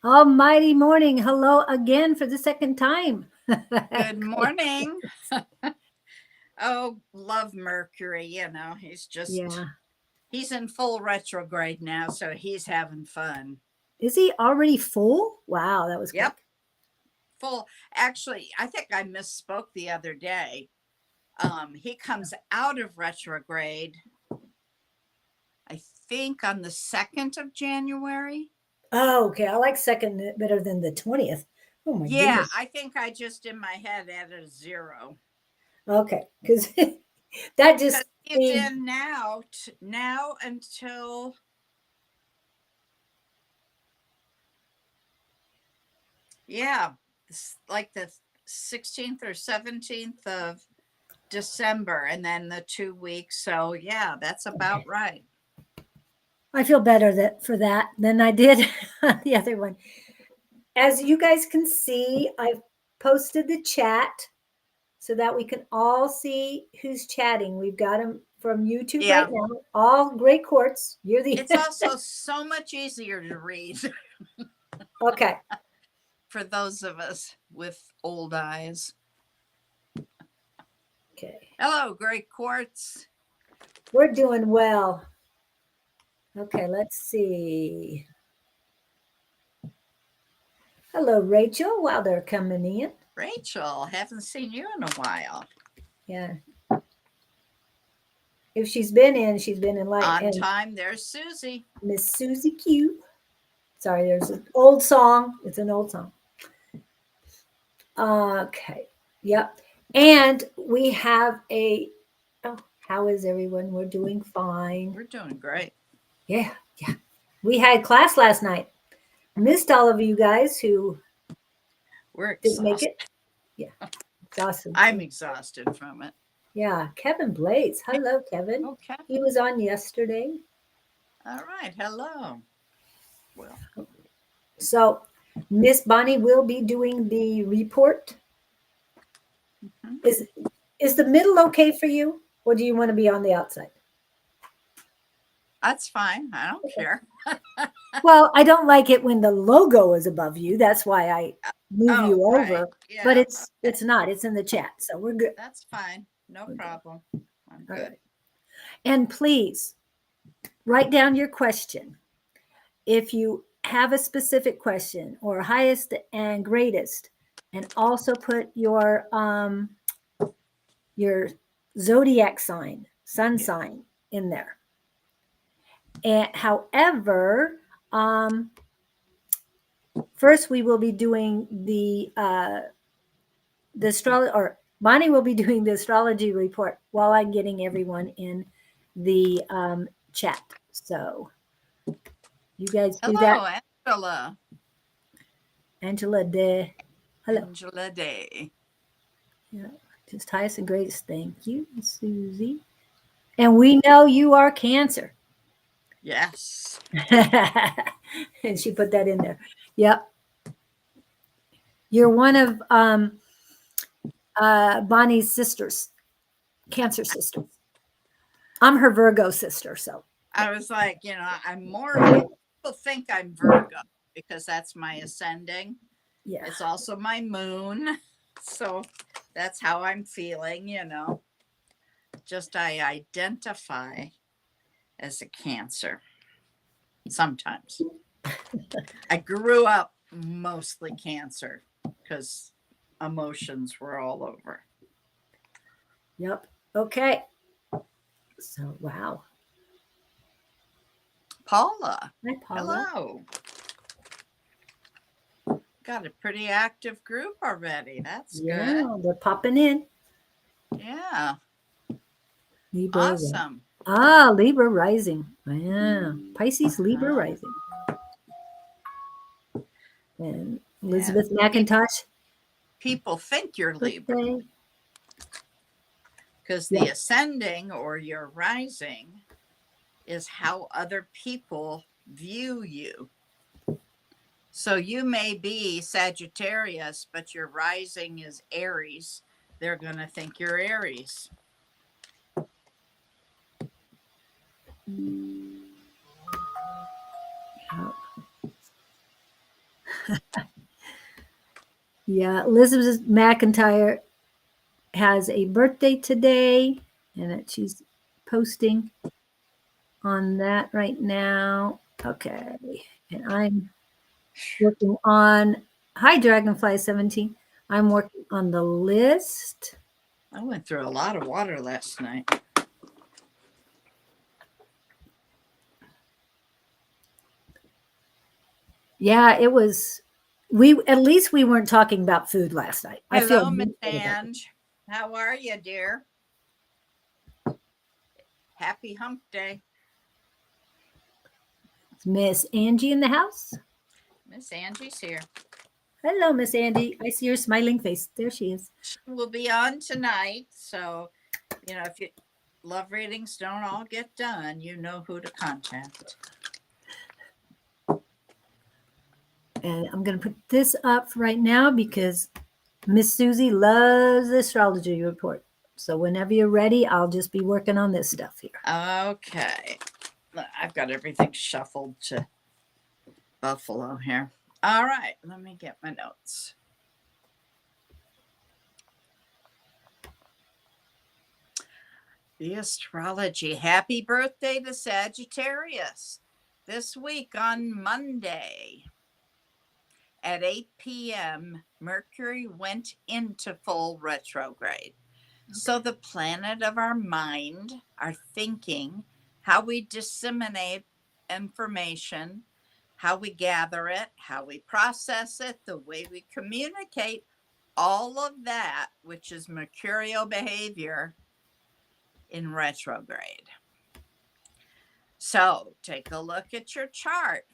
Almighty morning. Hello again for the second time. Good morning. Oh, love Mercury. Yeah. He's in full retrograde now, so he's having fun. Is he already full? Wow, that was Yep, quick. full. Actually, I think I misspoke the other day. He comes out of retrograde, I think, on the 2nd of January. Oh, okay. I like second better than the 20th. Oh my Yeah, goodness. I think I just in my head added a zero. Okay. Because that Because just he's means, in now until, yeah, like the 16th or 17th of December, and then the 2 weeks. So yeah, that's about right. I feel better for that than I did the other one. As you guys can see, I've posted the chat so that we can all see who's chatting. We've got them from YouTube right Yeah. now. All great quartz. You're the It's also so much easier to read okay. for those of us with old eyes. Okay. Hello, Great Quartz. We're doing well. Okay, let's see. Hello, Rachel. While they're coming in. Rachel, haven't seen you in a while. Yeah. If she's been in light. On And time, there's Susie. Miss Susie Q. Sorry, there's an old song. It's an old song. Okay. Yep. And we have oh, how is everyone? We're doing fine. We're doing great. Yeah. Yeah. We had class last night. Missed all of you guys who We're didn't make exhausted. it. Yeah. It's awesome. I'm exhausted from it. Yeah. Kevin Blaze. Hello, Kevin. Okay. He was on yesterday. All right. Hello. Well, So Miss Bonnie will be doing the report. mhm. Is is the middle okay for you? Or do you want to be on the outside? That's fine. I don't Okay. care. Well, I don't like it when the logo is above you. That's why I move Oh, you right. over. But Yeah. it's Okay. not. It's in the chat. So we're good. That's fine. No We're good. problem. I'm All good. right. And please write down your question. If you have a specific question or highest and greatest, and also put your zodiac sign, sun sign in there. And however, first we will be doing the astrology, or Bonnie will be doing the astrology report while I'm getting everyone in the chat. So you guys do that. Hello, Angela. Angela de hello. Angela Day. Yeah, just highest and greatest. Thank you, Susie. And we know you are Cancer. Yes. And she put that in there. Yep. You're one of Bonnie's sisters, Cancer sisters. I'm her Virgo sister, so yeah. I was like, I'm more, people think I'm Virgo because that's my ascending. Yeah. It's also my moon. So that's how I'm feeling. Just I identify as a Cancer sometimes. I grew up mostly Cancer because emotions were all over. Yep. Okay. So wow. Paula, Hi, Paula. hello. Got a pretty active group already. That's good. Yeah, they're popping in. Yeah, Libra. awesome. Libra rising. Yeah. Pisces, Libra Uh-huh. rising. And Yeah. Elizabeth McIntosh People think you're Libra birthday. because Yeah. the ascending or your rising is how other people view you. So you may be Sagittarius, but your rising is Aries. They're going to think you're Aries. Yeah, Elizabeth McIntyre has a birthday today, and she's posting on that right now. Okay, and I'm working on, hi, Dragonfly 17. I'm working on the list. I went through a lot of water last night. Yeah, it was, we, at least we weren't talking about food last night. I feel Hello, Miss much better about it. Ange. How are you, dear? Happy hump day. Miss Angie in the house. Miss Angie's here. Hello, Miss Andy. I see your smiling face. There she is. She will be on tonight. So, if you love readings don't all get done, you know who to contact. And I'm going to put this up right now because Miss Susie loves the astrology report. So whenever you're ready, I'll just be working on this stuff here. Okay. I've got everything shuffled to Buffalo here. All right. Let me get my notes. The astrology. Happy birthday to Sagittarius. This week on Monday at 8 p.m., Mercury went into full retrograde. So the planet of our mind, our thinking, how we disseminate information, how we gather it, how we process it, the way we communicate, all of that, which is mercurial behavior, in retrograde. So take a look at your chart.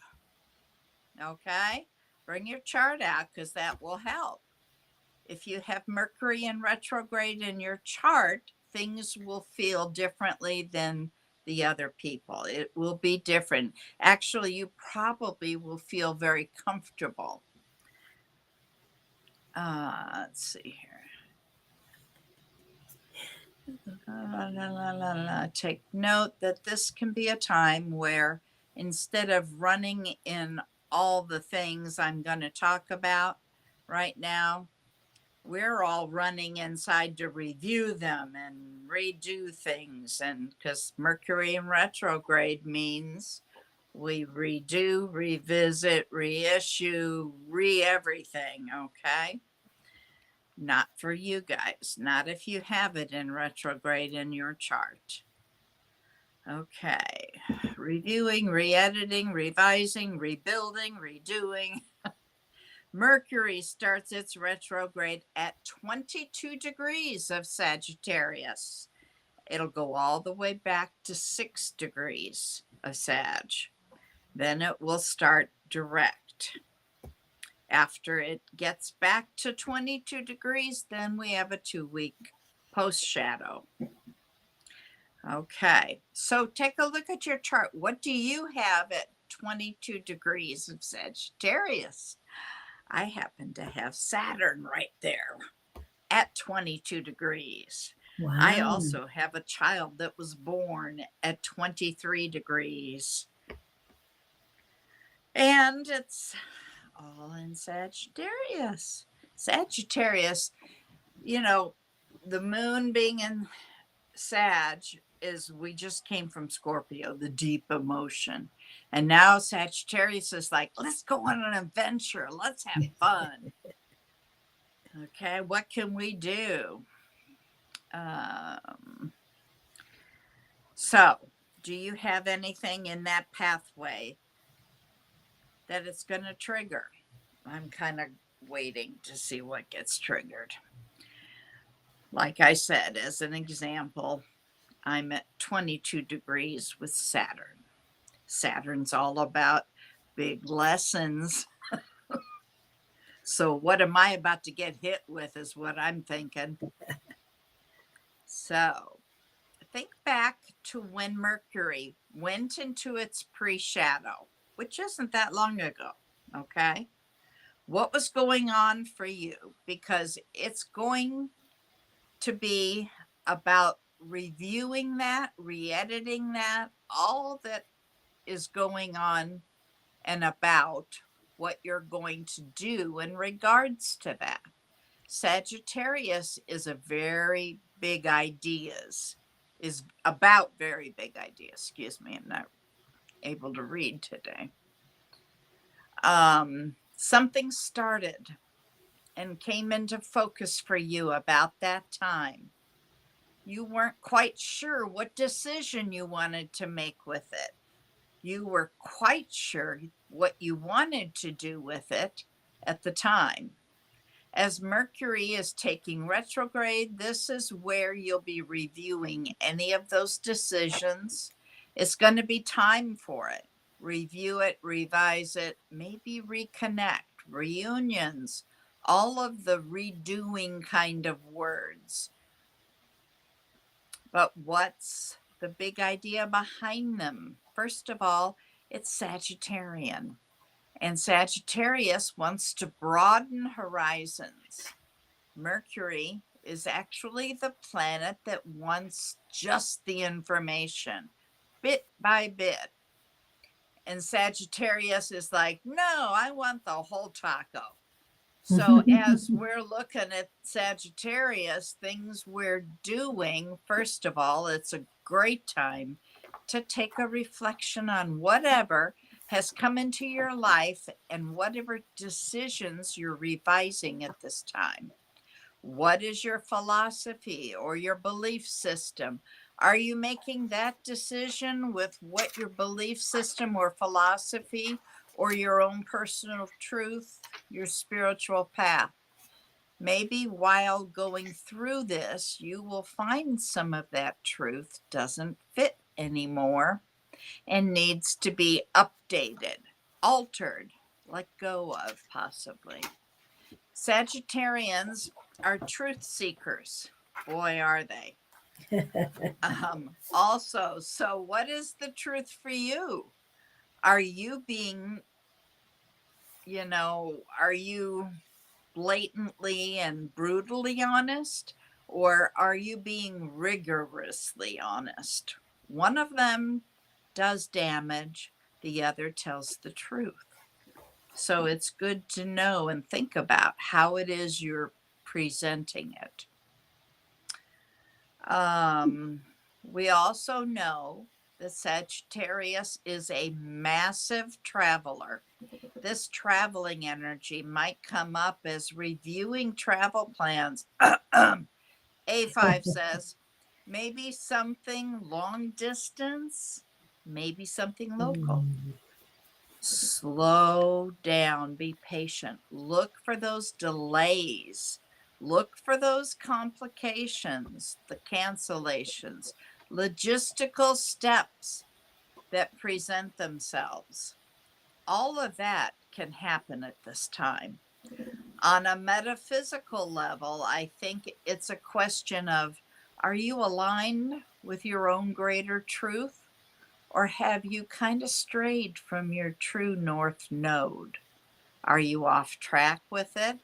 Okay? Bring your chart out because that will help. If you have Mercury in retrograde in your chart, things will feel differently than the other people. It will be different. Actually, you probably will feel very comfortable. Let's see here. Take note that this can be a time where instead of running in all the things I'm going to talk about right now, we're all running inside to review them and redo things. And because Mercury in retrograde means we redo, revisit, reissue, everything. Okay. Not for you guys, not if you have it in retrograde in your chart. Okay. Reviewing, re-editing, revising, rebuilding, redoing. Mercury starts its retrograde at 22 degrees of Sagittarius. It'll go all the way back to 6 degrees of Sag. Then it will start direct. After it gets back to 22 degrees, then we have a 2-week post shadow. Okay, so take a look at your chart. What do you have at 22 degrees of Sagittarius? I happen to have Saturn right there at 22 degrees. Wow. I also have a child that was born at 23 degrees. And it's all in Sagittarius. Sagittarius, the moon being in Sag is, we just came from Scorpio, the deep emotion. And now Sagittarius is like, let's go on an adventure. Let's have fun. Okay, what can we do? So, do you have anything in that pathway that it's going to trigger? I'm kind of waiting to see what gets triggered. Like I said, as an example, I'm at 22 degrees with Saturn. Saturn's all about big lessons. So what am I about to get hit with is what I'm thinking. So think back to when Mercury went into its pre-shadow, which isn't that long ago. Okay. What was going on for you? Because it's going to be about reviewing that, re-editing that, all that is going on and about what you're going to do in regards to that. Sagittarius is a very big ideas, is about very big ideas. Excuse me, I'm not able to read today. Something started and came into focus for you about that time. You weren't quite sure what decision you wanted to make with it. You were quite sure what you wanted to do with it at the time. As Mercury is taking retrograde, this is where you'll be reviewing any of those decisions. It's going to be time for it. Review it, revise it, maybe reconnect, reunions, all of the redoing kind of words. But what's the big idea behind them? First of all, it's Sagittarian. And Sagittarius wants to broaden horizons. Mercury is actually the planet that wants just the information, bit by bit. And Sagittarius is like, no, I want the whole taco. So as we're looking at Sagittarius, things we're doing, first of all, it's a great time to take a reflection on whatever has come into your life and whatever decisions you're revising at this time. What is your philosophy or your belief system? Are you making that decision with what your belief system or philosophy or your own personal truth, your spiritual path? Maybe while going through this, you will find some of that truth doesn't fit anymore and needs to be updated, altered, let go of, possibly. Sagittarians are truth seekers. Boy, are they. Also, so what is the truth for you? Are you being, are you blatantly and brutally honest? Or are you being rigorously honest? One of them does damage, the other tells the truth. So it's good to know and think about how it is you're presenting it. We also know that Sagittarius is a massive traveler. This traveling energy might come up as reviewing travel plans. A5 says maybe something long distance, maybe something local. Slow down, be patient, look for those delays, look for those complications, the cancellations, logistical steps that present themselves. All of that can happen at this time. On a metaphysical level, I think it's a question of, are you aligned with your own greater truth? Or have you kind of strayed from your true north node? Are you off track with it?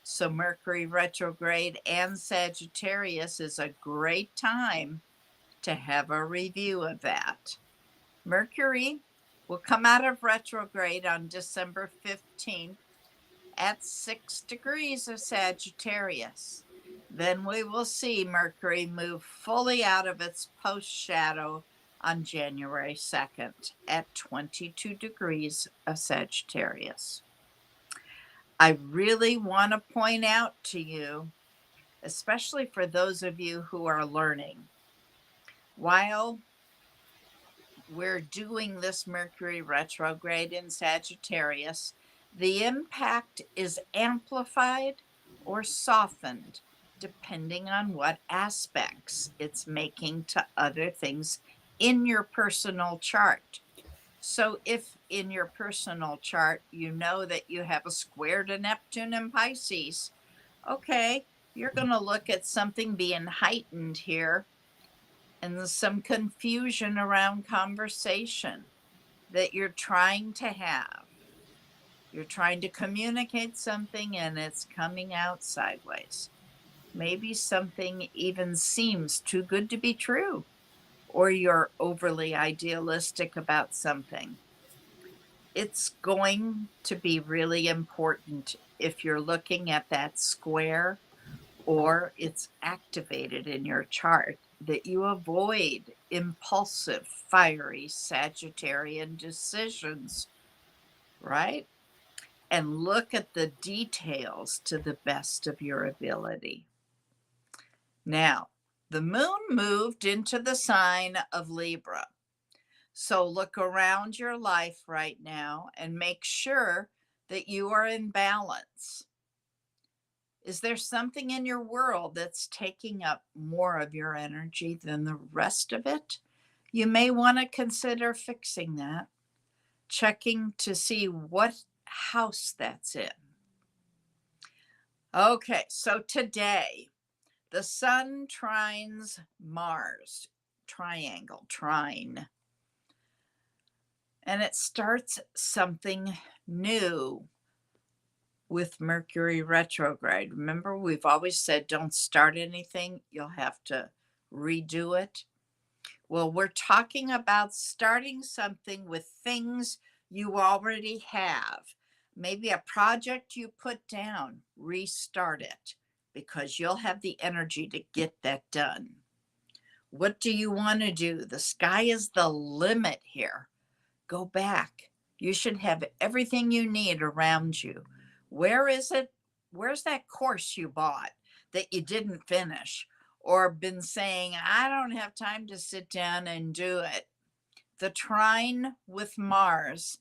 So Mercury retrograde and Sagittarius is a great time to have a review of that. Mercury will come out of retrograde on December 15th at 6 degrees of Sagittarius. Then we will see Mercury move fully out of its post shadow on January 2nd at 22 degrees of Sagittarius. I really want to point out to you, especially for those of you who are learning, while we're doing this Mercury retrograde in Sagittarius, the impact is amplified or softened depending on what aspects it's making to other things in your personal chart. So if in your personal chart you know that you have a square to Neptune and Pisces, okay, you're going to look at something being heightened here and there's some confusion around conversation that you're trying to have. You're trying to communicate something and it's coming out sideways. Maybe something even seems too good to be true, or you're overly idealistic about something. It's going to be really important if you're looking at that square or it's activated in your chart that you avoid impulsive, fiery Sagittarian decisions, right? And look at the details to the best of your ability. Now, the moon moved into the sign of Libra. So look around your life right now and make sure that you are in balance. Is there something in your world that's taking up more of your energy than the rest of it? You may want to consider fixing that, checking to see what house that's in. Okay, so today, the sun trines Mars, triangle, trine, and it starts something new with Mercury retrograde. Remember, we've always said don't start anything, you'll have to redo it. Well, we're talking about starting something with things you already have. Maybe a project you put down, restart it because you'll have the energy to get that done. What do you want to do? The sky is the limit here. Go back. You should have everything you need around you. Where is it? Where's that course you bought that you didn't finish or been saying, I don't have time to sit down and do it? The trine with Mars,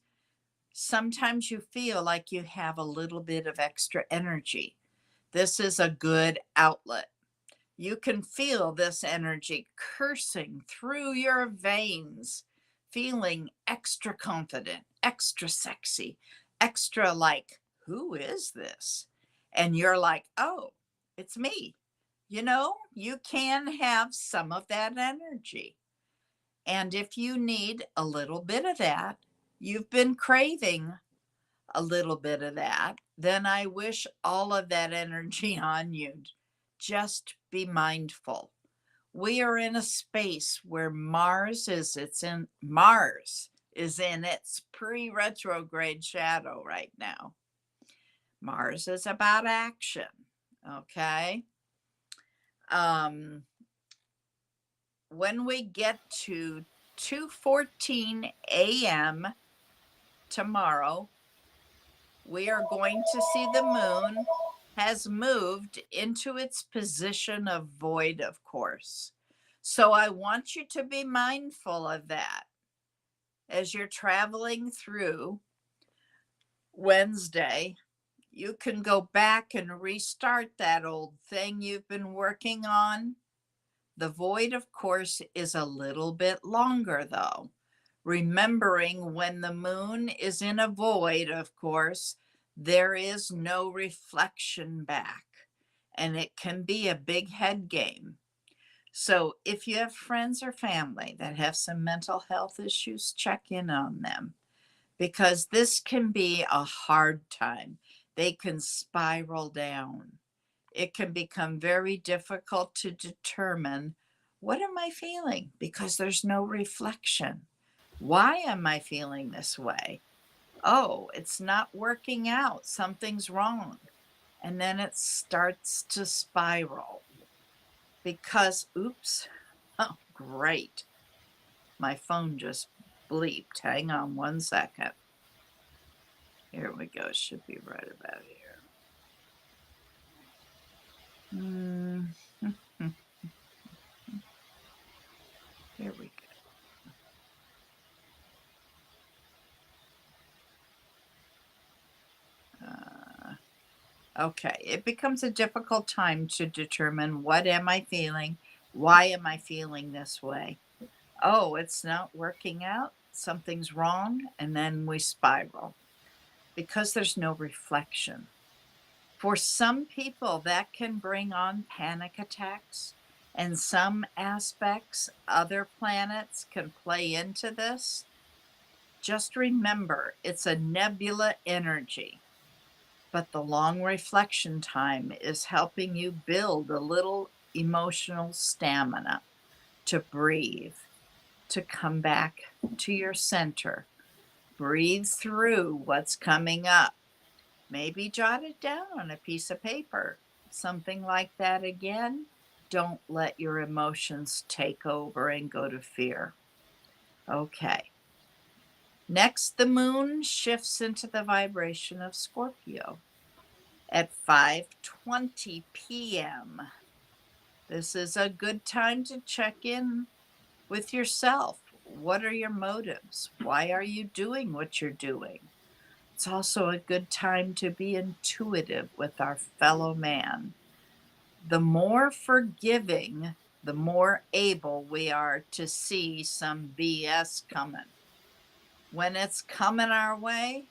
sometimes you feel like you have a little bit of extra energy. This is a good outlet. You can feel this energy coursing through your veins, feeling extra confident, extra sexy, extra like, who is this? And you're like, oh, it's me. You know, you can have some of that energy. And if you need a little bit of that, you've been craving a little bit of that, then I wish all of that energy on you. Just be mindful. We are in a space where Mars is in its pre-retrograde shadow right now. Mars is about action, okay? When we get to 2:14 a.m. tomorrow, we are going to see the moon has moved into its position of void, of course. So I want you to be mindful of that as you're traveling through Wednesday. You can go back and restart that old thing you've been working on. The void, of course, is a little bit longer, though. Remembering when the moon is in a void, of course, there is no reflection back, and it can be a big head game. So if you have friends or family that have some mental health issues, check in on them because this can be a hard time. They can spiral down. It can become very difficult to determine what am I feeling because there's no reflection. Why am I feeling this way? Oh, it's not working out. Something's wrong. And then it starts to spiral because, oops, oh, great. My phone just bleeped. Hang on one second. Here we go. It should be right about here. Here we go. Okay, it becomes a difficult time to determine what am I feeling? Why am I feeling this way? Oh, it's not working out. Something's wrong. And then we spiral because there's no reflection. For some people, that can bring on panic attacks. And some aspects, other planets can play into this. Just remember, it's a nebula energy. But the long reflection time is helping you build a little emotional stamina to breathe, to come back to your center, Breathe through what's coming up. Maybe jot it down on a piece of paper. Something like that again. Don't let your emotions take over and go to fear. Okay. Next, the moon shifts into the vibration of Scorpio at 5:20 p.m. This is a good time to check in with yourself. What are your motives? Why are you doing what you're doing? It's also a good time to be intuitive with our fellow man. The more forgiving, the more able we are to see some BS coming. When it's coming our way,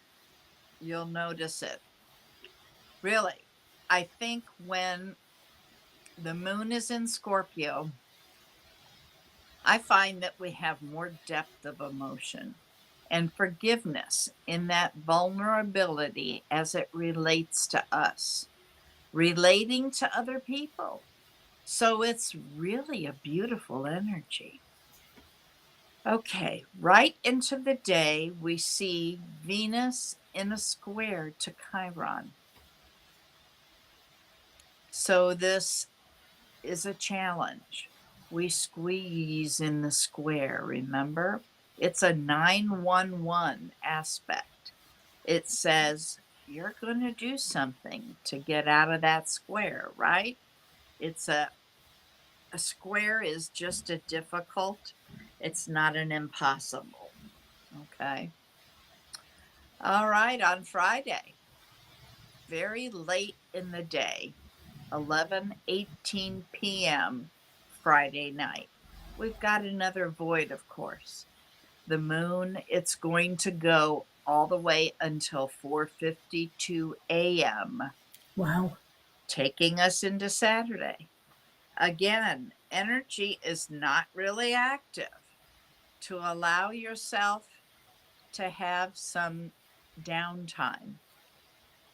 you'll notice it. Really, I think when the moon is in Scorpio, I find that we have more depth of emotion and forgiveness in that vulnerability as it relates to us, relating to other people. So it's really a beautiful energy. Okay, right into the day, we see Venus in a square to Chiron. So this is a challenge. We squeeze in the square, remember? It's a 911 aspect. It says you're going to do something to get out of that square, right? It's a square is just a difficult, it's not an impossible. Okay. All right, on Friday, very late in the day, 11:18 p.m. Friday night. We've got another void, of course. The moon, it's going to go all the way until 4:52 a.m., Wow. taking us into Saturday. Again, energy is not really active. To allow yourself to have some downtime.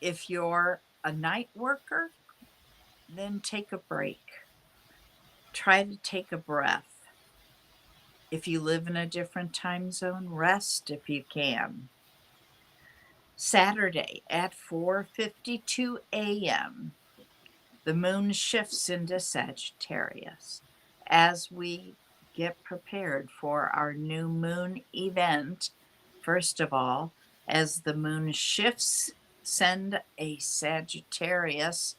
If you're a night worker, then take a break. Try to take a breath. If you live in a different time zone, rest if you can. Saturday at 4:52 a.m., the moon shifts into Sagittarius. As we get prepared for our new moon event, first of all, as the moon shifts, send a Sagittarius.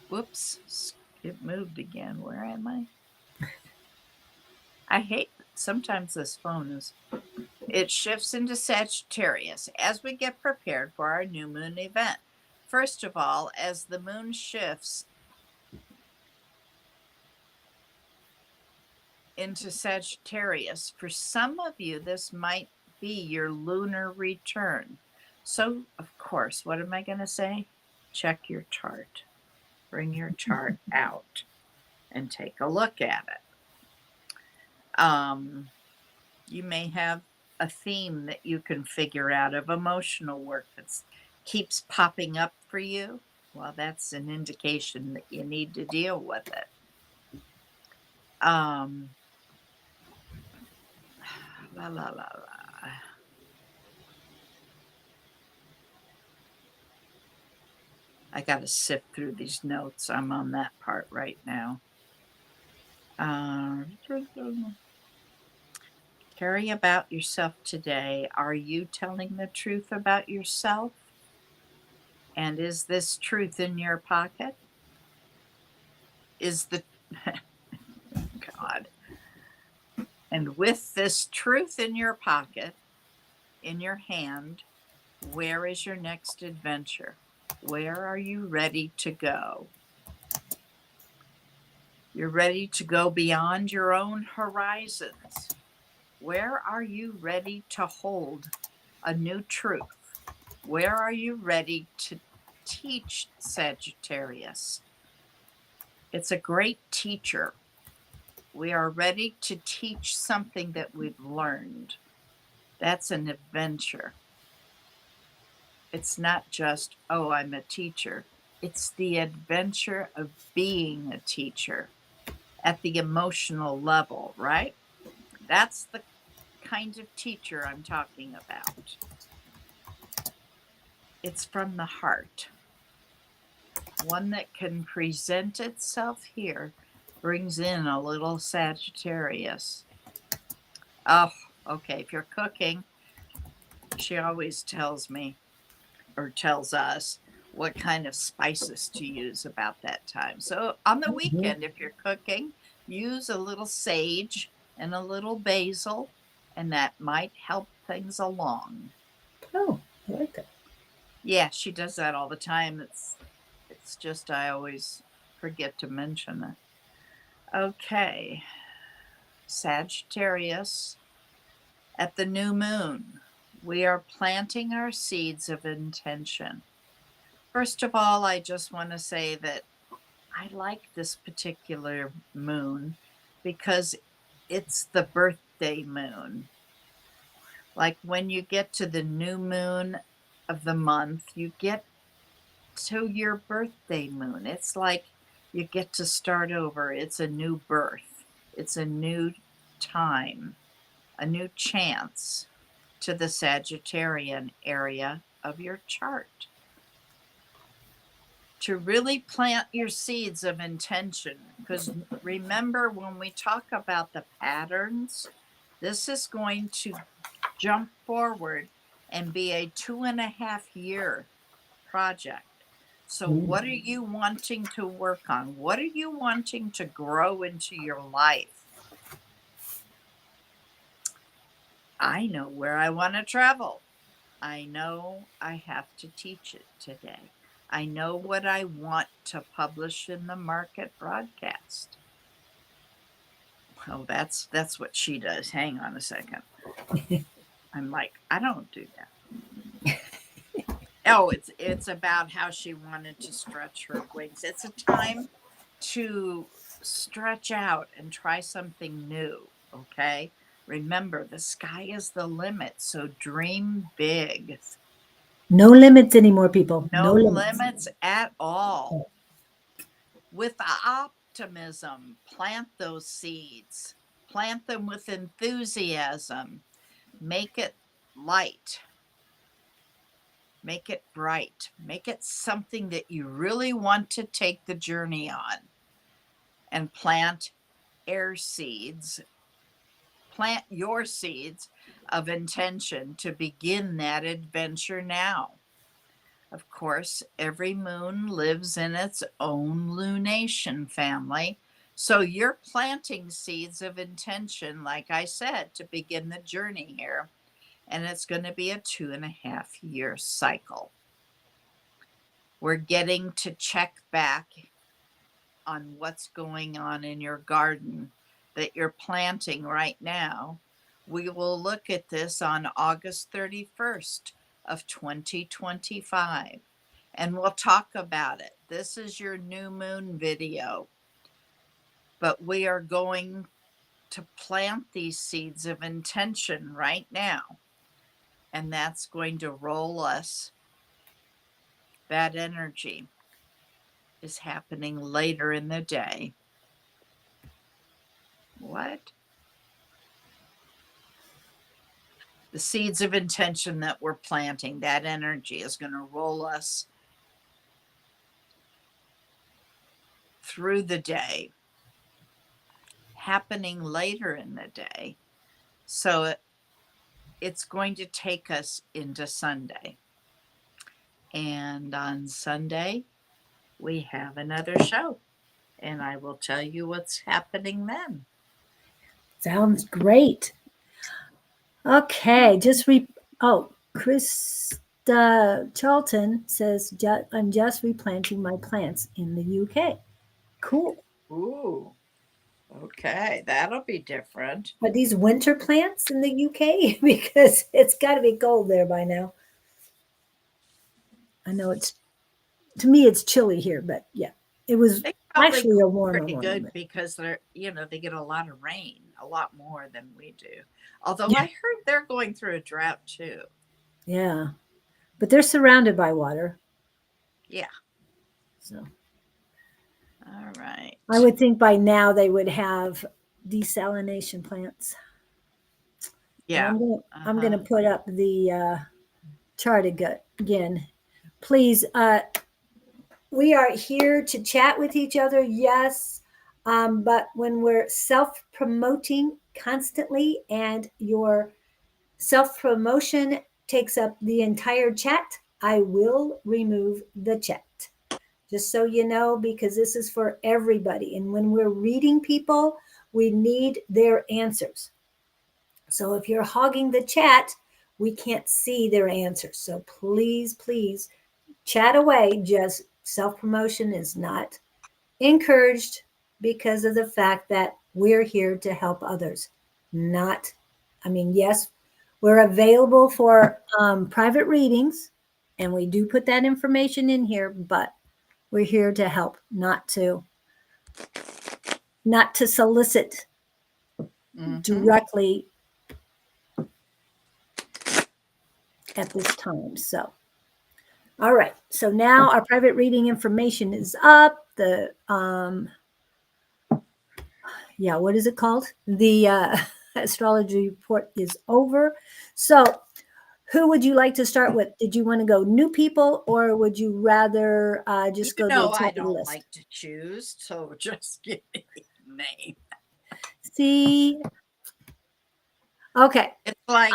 Whoops, it moved again. Where am I? I hate sometimes this phone is. It shifts into Sagittarius as we get prepared for our new moon event. First of all, as the moon shifts into Sagittarius, for some of you, this might be your lunar return. So, of course, what am I going to say? Check your chart. Bring your chart out and take a look at it. You may have a theme that you can figure out of emotional work that keeps popping up for you. Well, that's an indication that you need to deal with it. La la la la. I got to sift through these notes. I'm on that part right now. Carry about yourself today. Are you telling the truth about yourself? And is this truth in your pocket? Is the God. And with this truth in your pocket, in your hand, where is your next adventure? Where are you ready to go? You're ready to go beyond your own horizons. Where are you ready to hold a new truth? Where are you ready to teach Sagittarius? It's a great teacher. We are ready to teach something that we've learned. That's an adventure. It's not just, oh, I'm a teacher. It's the adventure of being a teacher at the emotional level, right? That's the kind of teacher I'm talking about. It's from the heart. One that can present itself here brings in a little Sagittarius. Oh, okay. If you're cooking, she always tells me or tells us what kind of spices to use about that time. So on the weekend, if you're cooking, use a little sage and a little basil, and that might help things along. Oh, I like that. Yeah, she does that all the time. It's just I always forget to mention it. Okay. Sagittarius at the new moon. We are planting our seeds of intention. First of all, I just want to say that I like this particular moon because it's the birthday moon. Like when you get to the new moon of the month, you get to your birthday moon. It's like you get to start over. It's a new birth, it's a new time, a new chance to the Sagittarian area of your chart. To really plant your seeds of intention. Because remember, when we talk about the patterns, this is going to jump forward and be a 2.5 year project. So, what are you wanting to work on? What are you wanting to grow into your life? I know where I want to travel. I know I have to teach it today. I know what I want to publish in the market broadcast. Oh, that's what she does. Hang on a second. I'm like, I don't do that. Oh, it's about how she wanted to stretch her wings. It's a time to stretch out and try something new, okay? Remember, the sky is the limit, so dream big. No limits anymore, people. No No limits. limits at all. With optimism, plant those seeds. Plant them with enthusiasm. Make it light. Make it bright. Make it something that you really want to take the journey on. And plant air seeds. Plant your seeds of intention to begin that adventure now. Of course, every moon lives in its own lunation family. So you're planting seeds of intention, like I said, to begin the journey here. And it's going to be a 2.5 year cycle. We're getting to check back on what's going on in your garden that you're planting right now. We will look at this on August 31st of 2025. And we'll talk about it. This is your new moon video. But we are going to plant these seeds of intention right now. And that's going to roll us. That energy is happening later in the day. What? The seeds of intention that we're planting, that energy is going to roll us through the day, happening later in the day. So it's going to take us into Sunday. And on Sunday, we have another show. And I will tell you what's happening then. Sounds great. Okay, Krista Charlton says, I'm just replanting my plants in the UK. Cool. Ooh, okay, that'll be different. Are these winter plants in the UK? Because it's got to be cold there by now. I know to me, it's chilly here, but yeah, it was They probably actually a cook warmer pretty one. good because they're, they get a lot of rain, a lot more than we do. Although Yeah. I heard they're going through a drought too. Yeah, but they're surrounded by water. Yeah. So All right. I would think by now they would have desalination plants. And Yeah. I'm gonna put up the chart again. Please, we are here to chat with each other, yes, but when we're self-promoting constantly and your self-promotion takes up the entire chat, I will remove the chat. Just so you know, because this is for everybody. And when we're reading people, we need their answers. So if you're hogging the chat, we can't see their answers. So please, please chat away. Just self promotion is not encouraged because of the fact that we're here to help others. Not, I mean, yes, we're available for private readings and we do put that information in here, but we're here to help, not to solicit directly at this time. So, all right. So now our private reading information is up. The yeah, what is it called? The astrology report is over. So, who would you like to start with? Did you want to go new people, or would you rather just go to the I top of the don't list? like to choose, so just give me a name. See, okay. It's like,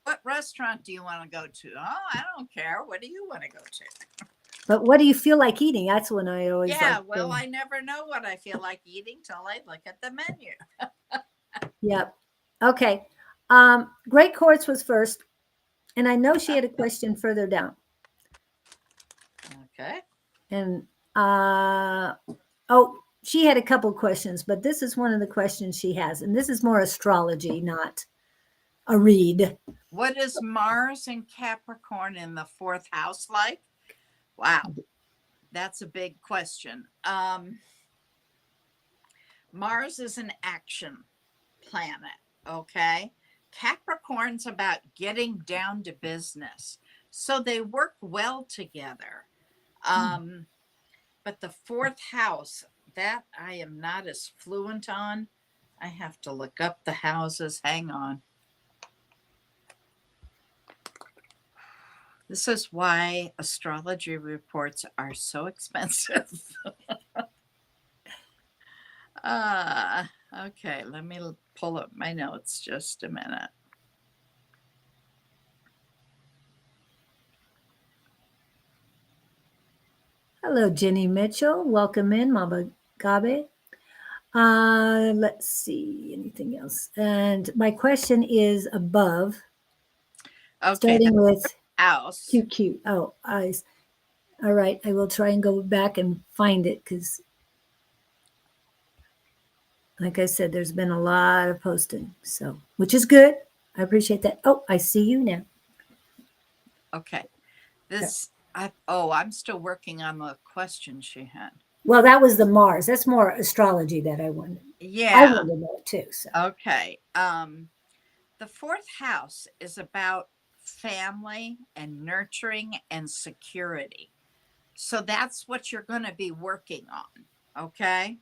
what restaurant do you want to go to? Oh, I don't care. What do you want to go to? But what do you feel like eating? That's when I always Yeah, like. well, I never know what I feel like eating till I look at the menu. Yep. Okay. Great Quartz was first, and I know she had a question further down. Okay. And oh, she had a couple questions, but this is one of the questions she has, and this is more astrology, not a read. What is Mars in Capricorn in the fourth house like? Wow, that's a big question. Mars is an action planet, okay? Capricorn's about getting down to business. So they work well together. But the fourth house, that I am not as fluent on. I have to look up the houses. Hang on. This is why astrology reports are so expensive. Okay, let me pull up my notes just a minute. Hello, Jenny Mitchell. Welcome in, Mama Gabe. Let's see, anything else? And my question is above, Okay, starting with house. cute. Oh, eyes. All right, I will try and go back and find it because, like I said, there's been a lot of posting, so which is good. I appreciate that. Oh, I see you now. Okay, I'm still working on the question she had. Well, that was the Mars. That's more astrology that I wanted. I Yeah. wanted to know it too. So Okay. The fourth house is about family and nurturing and security. So that's what you're going to be working on. Okay.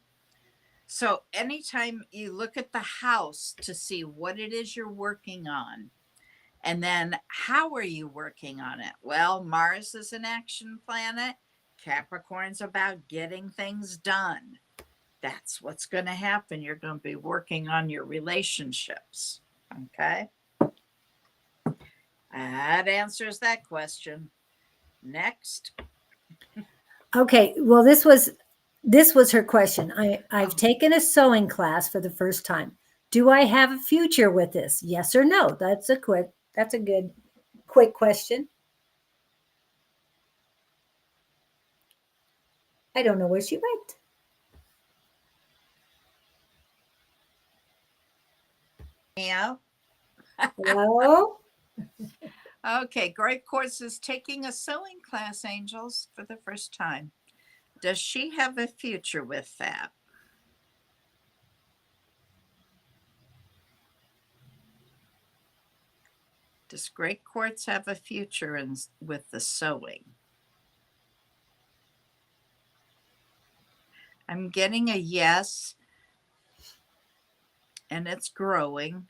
So anytime you look at the house to see what it is you're working on, and then how are you working on it? Well, Mars is an action planet. Capricorn's about getting things done. That's what's going to happen. You're going to be working on your relationships. Okay. That answers that question. Next. okay. Well, this was her question. I've taken a sewing class for the first time. Do I have a future with this? Yes or no? That's a good quick question. I don't know where she went. Yeah. Hello? Okay. Great Quartz is taking a sewing class, Angels, for the first time. Does she have a future with that? Does Great Quartz have a future with the sewing? I'm getting a yes, and it's growing.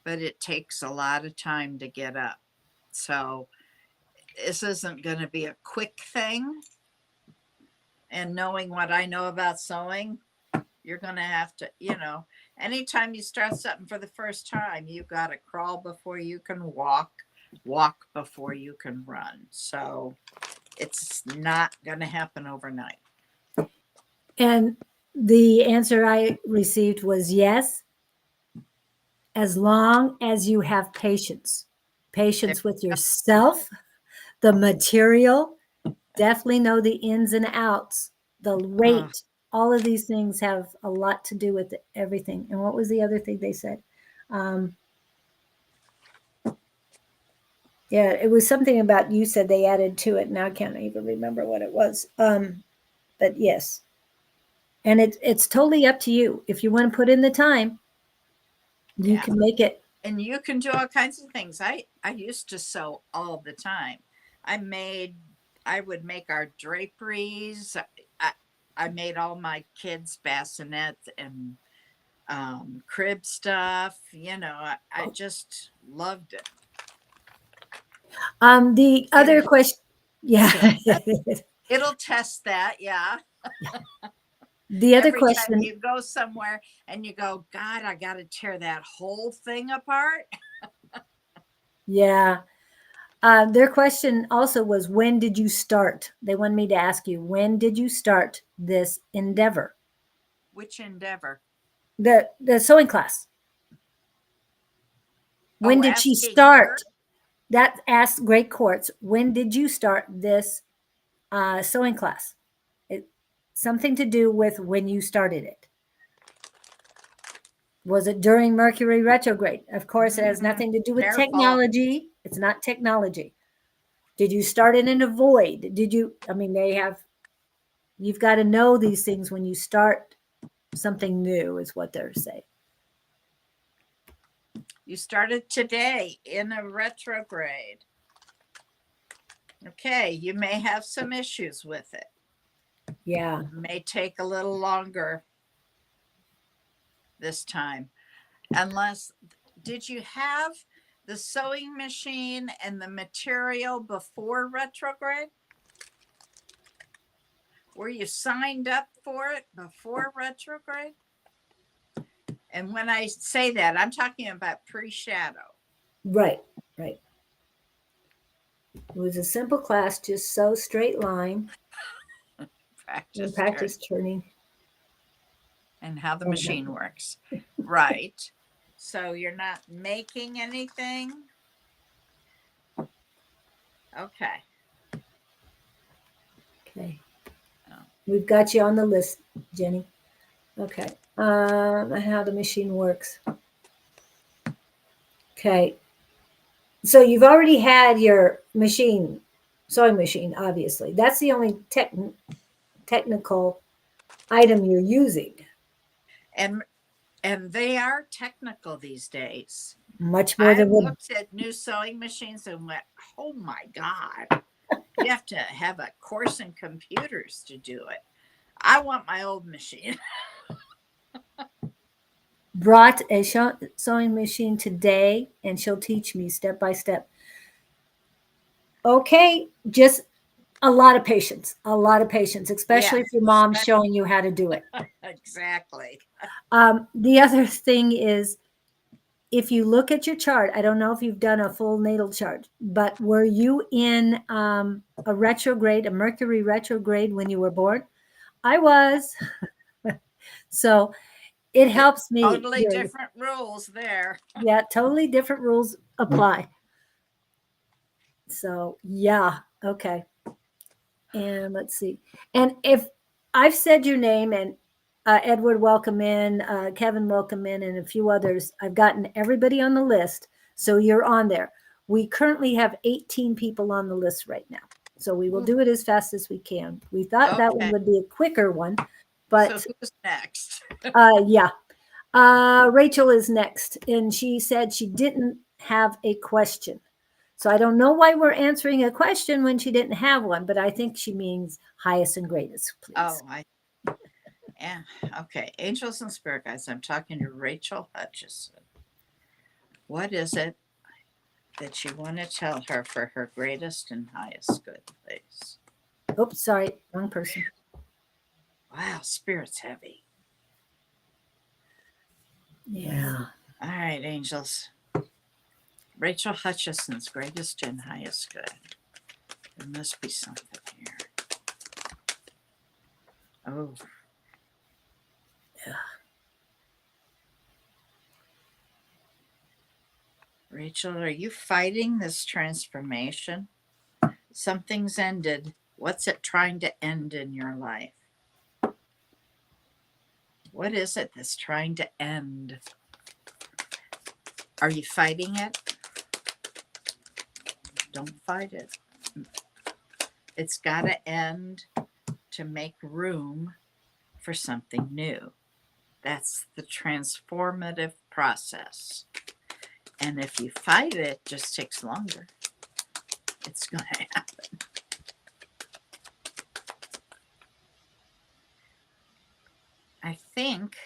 but it takes a lot of time to get up. So this isn't going to be a quick thing. And knowing what I know about sewing, you're going to have to, anytime you start something for the first time, you got to crawl before you can walk before you can run. So it's not going to happen overnight. And the answer I received was yes, as long as you have patience. Patience with yourself, the material, definitely know the ins and outs, the weight. All of these things have a lot to do with everything. And what was the other thing they said? Yeah, it was something about you said they added to it. Now I can't even remember what it was. But yes. And it's totally up to you. If you want to put in the time, you can make it. And you can do all kinds of things. I used to sew all the time. I would make our draperies. I made all my kids' bassinets and crib stuff. I just loved it. The other question, yeah. It'll test that, yeah. The other Every question, time you go somewhere and you go, God, I got to tear that whole thing apart. yeah. Their question also was, when did you start? They wanted me to ask you, when did you start this endeavor? Which endeavor? The sewing class. When did she start? That asked Great Courts. When did you start this sewing class? Something to do with when you started it. Was it during Mercury retrograde? Of course, it has nothing to do with technology. It's not technology. Did you start it in a void? You've got to know these things when you start something new, is what they're saying. You started today in a retrograde. Okay, you may have some issues with it. Yeah. It may take a little longer this time. Did you have the sewing machine and the material before retrograde? Were you signed up for it before retrograde? And when I say that, I'm talking about pre-shadow. Right. It was a simple class, just sew straight line. Practice turning. And how the machine works. Right. So you're not making anything? Okay. We've got you on the list, Jenny. Okay. How the machine works. Okay. So you've already had your sewing machine, obviously. That's the only technical item you're using. And they are technical these days. Much more than I looked at new sewing machines and went, oh my God. You have to have a course in computers to do it. I want my old machine. Brought a sewing machine today, and she'll teach me step by step. Okay, just a lot of patience, especially if your mom's showing you how to do it. Exactly. The other thing is, if you look at your chart, I don't know if you've done a full natal chart, but were you in a Mercury retrograde when you were born? I was. So it helps me. Totally different rules there. Yeah, totally different rules apply. So yeah, okay. And let's see. And if I've said your name, and Edward, welcome in, Kevin, welcome in, and a few others, I've gotten everybody on the list. So you're on there. We currently have 18 people on the list right now. So we will do it as fast as we can. We thought that one would be a quicker one, but so who's next? Yeah. Rachel is next, and she said she didn't have a question. So I don't know why we're answering a question when she didn't have one, but I think she means highest and greatest, please. Yeah. Okay. Angels and spirit guides. I'm talking to Rachel Hutchison. What is it that you want to tell her for her greatest and highest good, please? Oops, sorry, wrong person. Wow, spirit's heavy. Yeah. All right, angels. Rachel Hutchison's greatest and highest good. There must be something here. Oh. Yeah. Rachel, are you fighting this transformation? Something's ended. What's it trying to end in your life? What is it that's trying to end? Are you fighting it? Don't fight it. It's got to end to make room for something new. That's the transformative process. And if you fight it, it just takes longer. It's going to happen. I think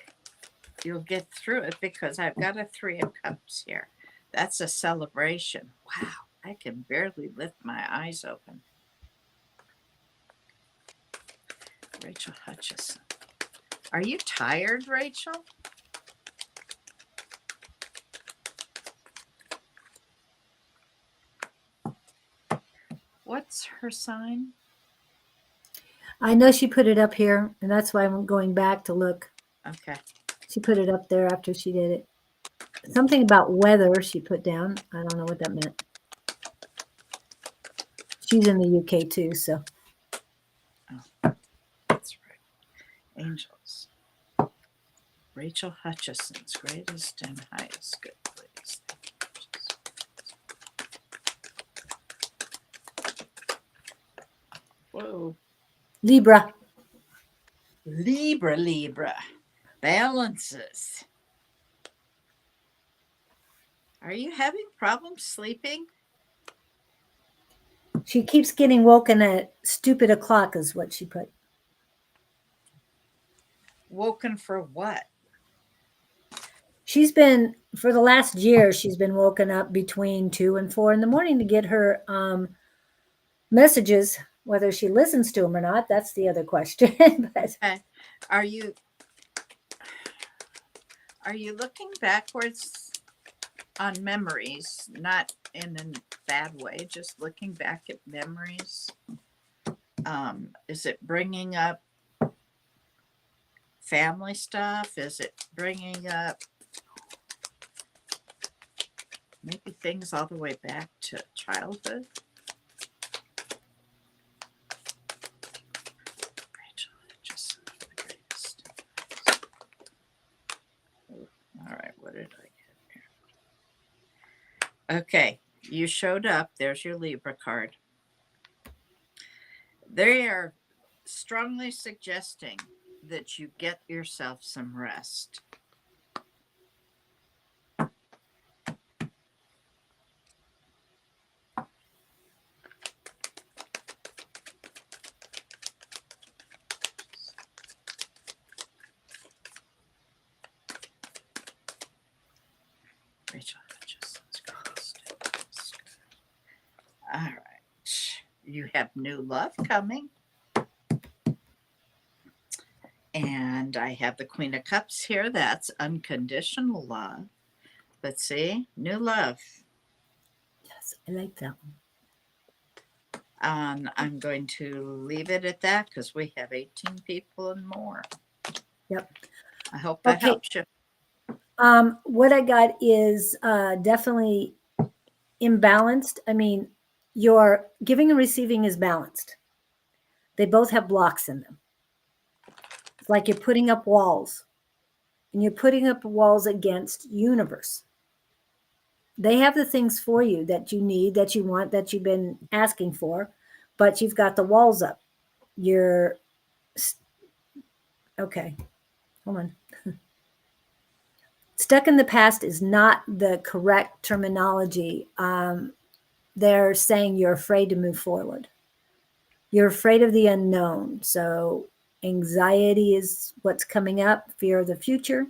you'll get through it because I've got a 3 of Cups here. That's a celebration. Wow, I can barely lift my eyes open. Rachel Hutchison. Are you tired, Rachel? What's her sign? I know she put it up here, and that's why I'm going back to look. Okay. She put it up there after she did it. Something about weather she put down. I don't know what that meant. She's in the UK too, so. Oh, that's right. Angels. Rachel Hutchison's greatest and highest good, please. Whoa. Libra. Libra. Balances. Are you having problems sleeping? She keeps getting woken at stupid o'clock is what she put. Woken for what? She's been, for the last year, she's been woken up between 2 and 4 in the morning to get her messages. Whether she listens to them or not, that's the other question. But Okay. Are you looking backwards on memories, not in a bad way, just looking back at memories? Is it bringing up family stuff? Is it bringing up maybe things all the way back to childhood? Rachel, just the greatest. All right, what did I get here? Okay, you showed up. There's your Libra card. They are strongly suggesting that you get yourself some rest. Rachel Hutchison's greatest. All right. You have new love coming. And I have the Queen of Cups here. That's unconditional love. But see, new love. yes, I like that one. I'm going to leave it at that because we have 18 people and more. Yep. I hope that helps you. What I got is definitely imbalanced. I mean, your giving and receiving is balanced. They both have blocks in them. It's like you're putting up walls, and you're putting up walls against universe. They have the things for you that you need, that you want, that you've been asking for, but you've got the walls up. You're okay. Hold on. Stuck in the past is not the correct terminology. They're saying you're afraid to move forward. You're afraid of the unknown. So anxiety is what's coming up, fear of the future.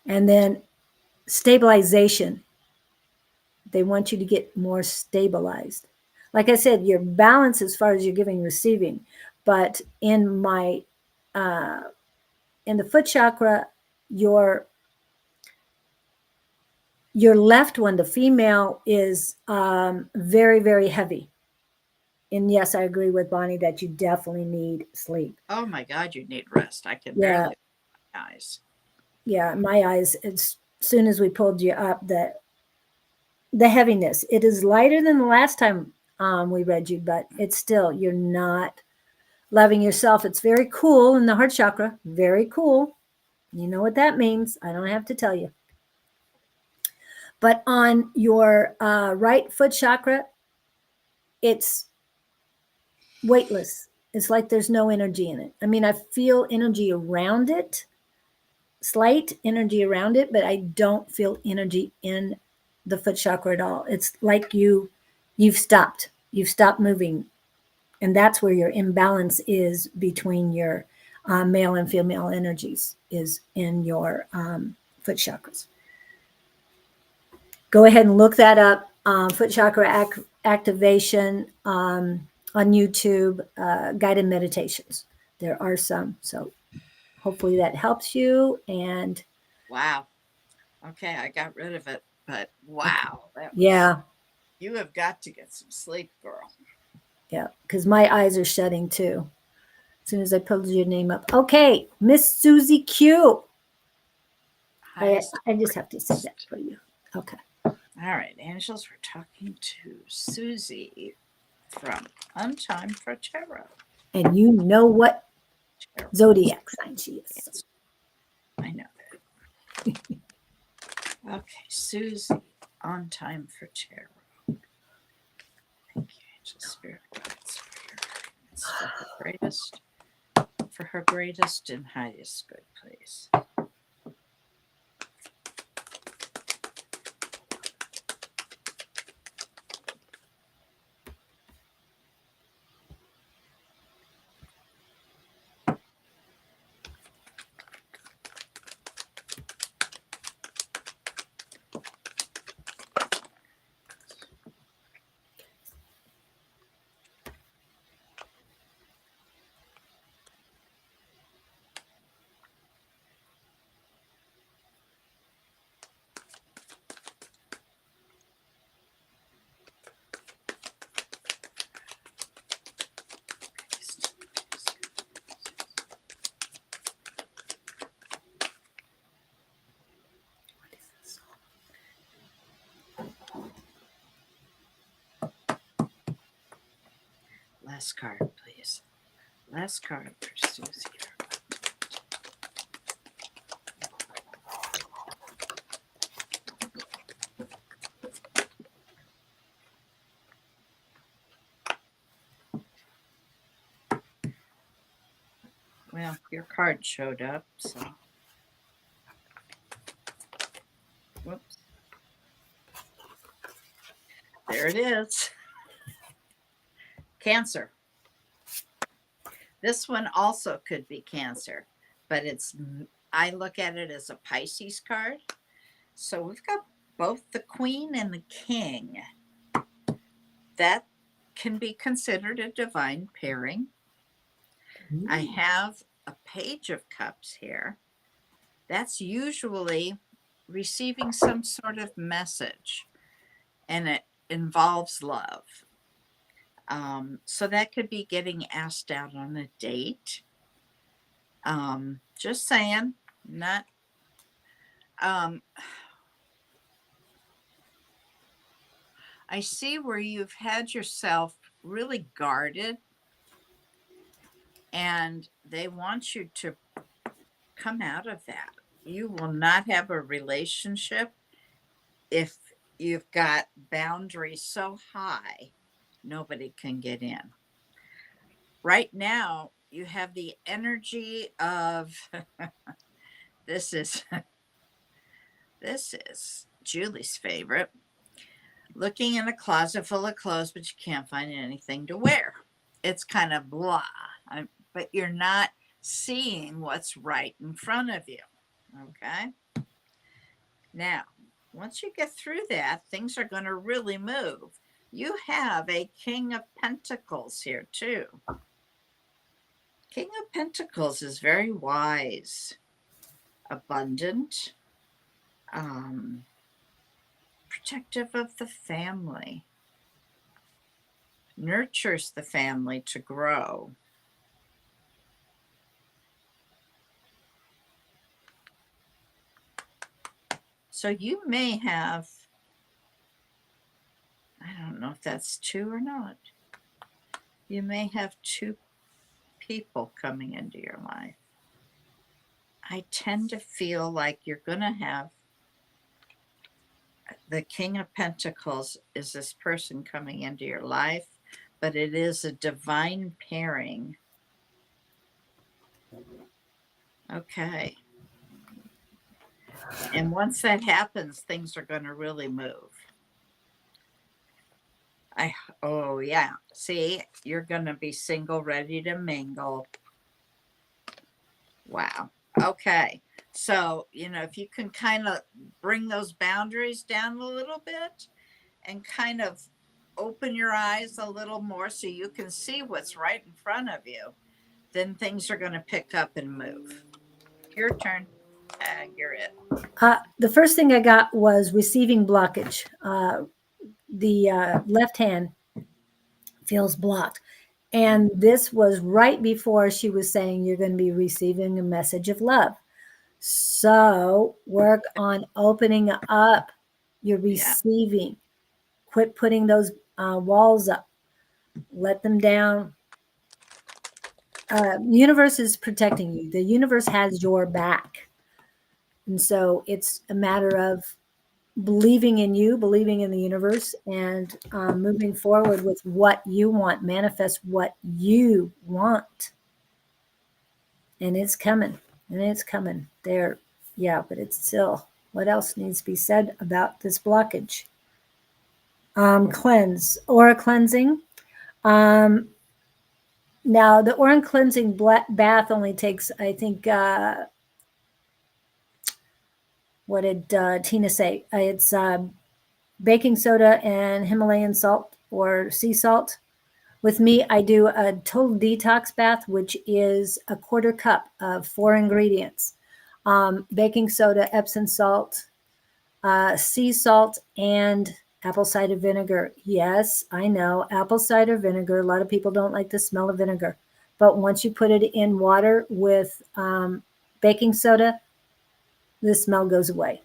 And then stabilization. They want you to get more stabilized. Like I said, you're balanced as far as you're giving and receiving. But uh, in the foot chakra, your your left one, the female, is very, very heavy. And yes, I agree with Bonnie that you definitely need sleep. Oh my God, you need rest. I can Yeah, barely open my eyes. yeah. My eyes. As soon as we pulled you up, the heaviness. It is lighter than the last time we read you, but it's still you're not loving yourself. It's very cool in the heart chakra. Very cool. You know what that means. I don't have to tell you. But on your right foot chakra, it's weightless. It's like there's no energy in it. I mean, I feel energy around it, slight energy around it, but I don't feel energy in the foot chakra at all. It's like you've stopped. You've stopped moving, and that's where your imbalance is between your male and female energies is in your foot chakras. Go ahead and look that up. Foot chakra activation on YouTube, guided meditations. There are some. So hopefully that helps you. And Wow. Okay, I got rid of it, but wow, that was. yeah, You have got to get some sleep, girl. yeah, because my eyes are shutting too. As soon as I pulled your name up. Okay, Miss Susie Q. Highest. I just have to say that for you. Okay. All right, angels, we're talking to Susie from Untimed for Tarot. And you know what Tarot. zodiac sign she is. Yes, I know that. Okay, Susie, on time for tarot. Thank you, angel spirit guides, for her greatest and highest good, please. Last card, please. Last card for Susie. Well, your card showed up, so. Whoops. There it is. Cancer. This one also could be Cancer, but I look at it as a Pisces card. So we've got both the Queen and the King. That can be considered a divine pairing. I have a Page of Cups here. That's usually receiving some sort of message, and it involves love. So that could be getting asked out on a date. Just saying, not. Um, I see where you've had yourself really guarded, and they want you to come out of that. You will not have a relationship if you've got boundaries so high, nobody can get in. Right now, you have the energy of this is this is Julie's favorite. Looking in a closet full of clothes, but you can't find anything to wear. It's kind of blah, but you're not seeing what's right in front of you. Okay. Now, once you get through that, things are going to really move. You have a King of Pentacles here, too. King of Pentacles is very wise, abundant, protective of the family, nurtures the family to grow. So you may have, I don't know if that's two or not, you may have two people coming into your life. I tend to feel like you're going to have the King of Pentacles is this person coming into your life, but it is a divine pairing. Okay. And once that happens, things are going to really move. Oh yeah. See, you're going to be single, ready to mingle. Wow. Okay. So, if you can kind of bring those boundaries down a little bit and kind of open your eyes a little more so you can see what's right in front of you, then things are going to pick up and move. Your turn. You're it. The first thing I got was receiving blockage. The left hand feels blocked. And this was right before she was saying you're going to be receiving a message of love. So work on opening up your receiving. Quit putting those walls up. Let them down. Universe is protecting you. The universe has your back. And so it's a matter of believing in you, believing in the universe, and moving forward with what you want. Manifest what you want. And it's coming. And it's coming. There. Yeah, but it's still. What else needs to be said about this blockage? Cleanse. Aura cleansing. Now, the aura cleansing bath only takes, I think, what did Tina say? It's baking soda and Himalayan salt or sea salt. With me, I do a total detox bath, which is a quarter cup of 4 ingredients. Baking soda, Epsom salt, sea salt, and apple cider vinegar. Yes, I know, apple cider vinegar. A lot of people don't like the smell of vinegar. But once you put it in water with baking soda, the smell goes away.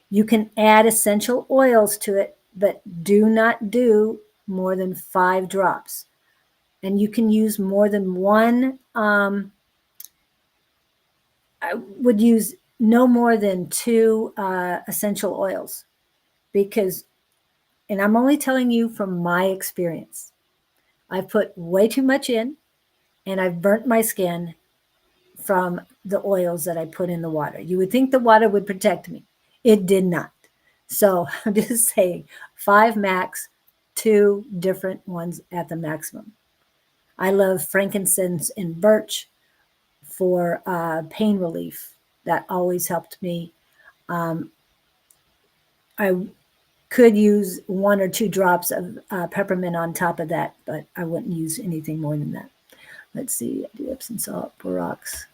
You can add essential oils to it, but do not do more than 5 drops. And you can use more than one. I would use no more than 2 essential oils because, and I'm only telling you from my experience, I've put way too much in and I've burnt my skin from the oils that I put in the water. You would think the water would protect me. It did not. So I'm just saying 5 max, 2 different ones at the maximum. I love frankincense and birch for pain relief. That always helped me. I could use 1 or 2 drops of peppermint on top of that, but I wouldn't use anything more than that. Let's see. I do Epsom salt, borax,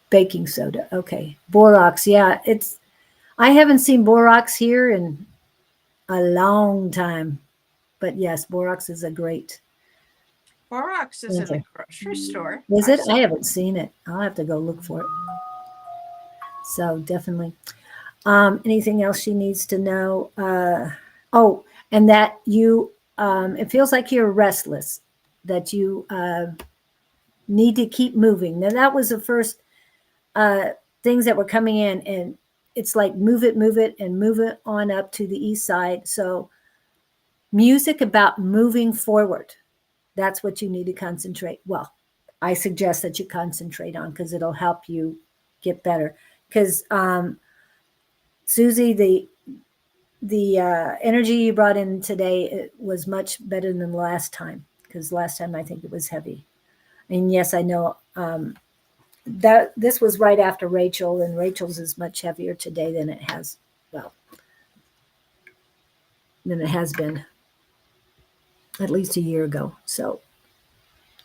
baking soda. Okay, borax. Yeah, I haven't seen borax here in a long time, but yes, borax is a great. Borax is in the grocery store. Is it? I haven't seen it. I'll have to go look for it. So definitely. Anything else she needs to know? Oh, and that you, it feels like you're restless, that you need to keep moving. Now, that was the first things that were coming in, and it's like move it, and move it on up to the east side. So, music about moving forward. That's what you need to concentrate. Well, I suggest that you concentrate on because it'll help you get better. Because Susie, the energy you brought in today, it was much better than last time, because last time I think it was heavy. And yes, I know this was right after Rachel, and Rachel's is much heavier today than it has, well, than it has been at least a year ago. So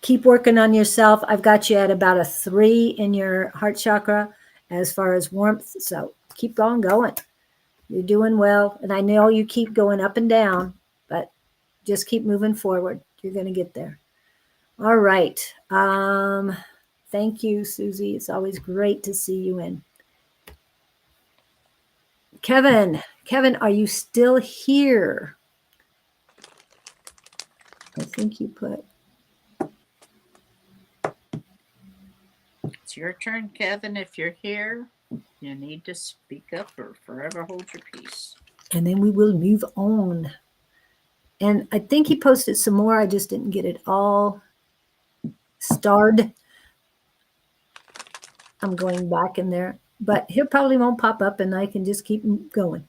keep working on yourself. I've got you at about a 3 in your heart chakra as far as warmth. So keep on going. You're doing well. And I know you keep going up and down, but just keep moving forward. You're going to get there. All right. Thank you, Susie. It's always great to see you in. Kevin, are you still here? I think you put. It's your turn, Kevin. If you're here, you need to speak up or forever hold your peace. And then we will move on. And I think he posted some more. I just didn't get it all starred. I'm going back in there, but he probably won't pop up and I can just keep going.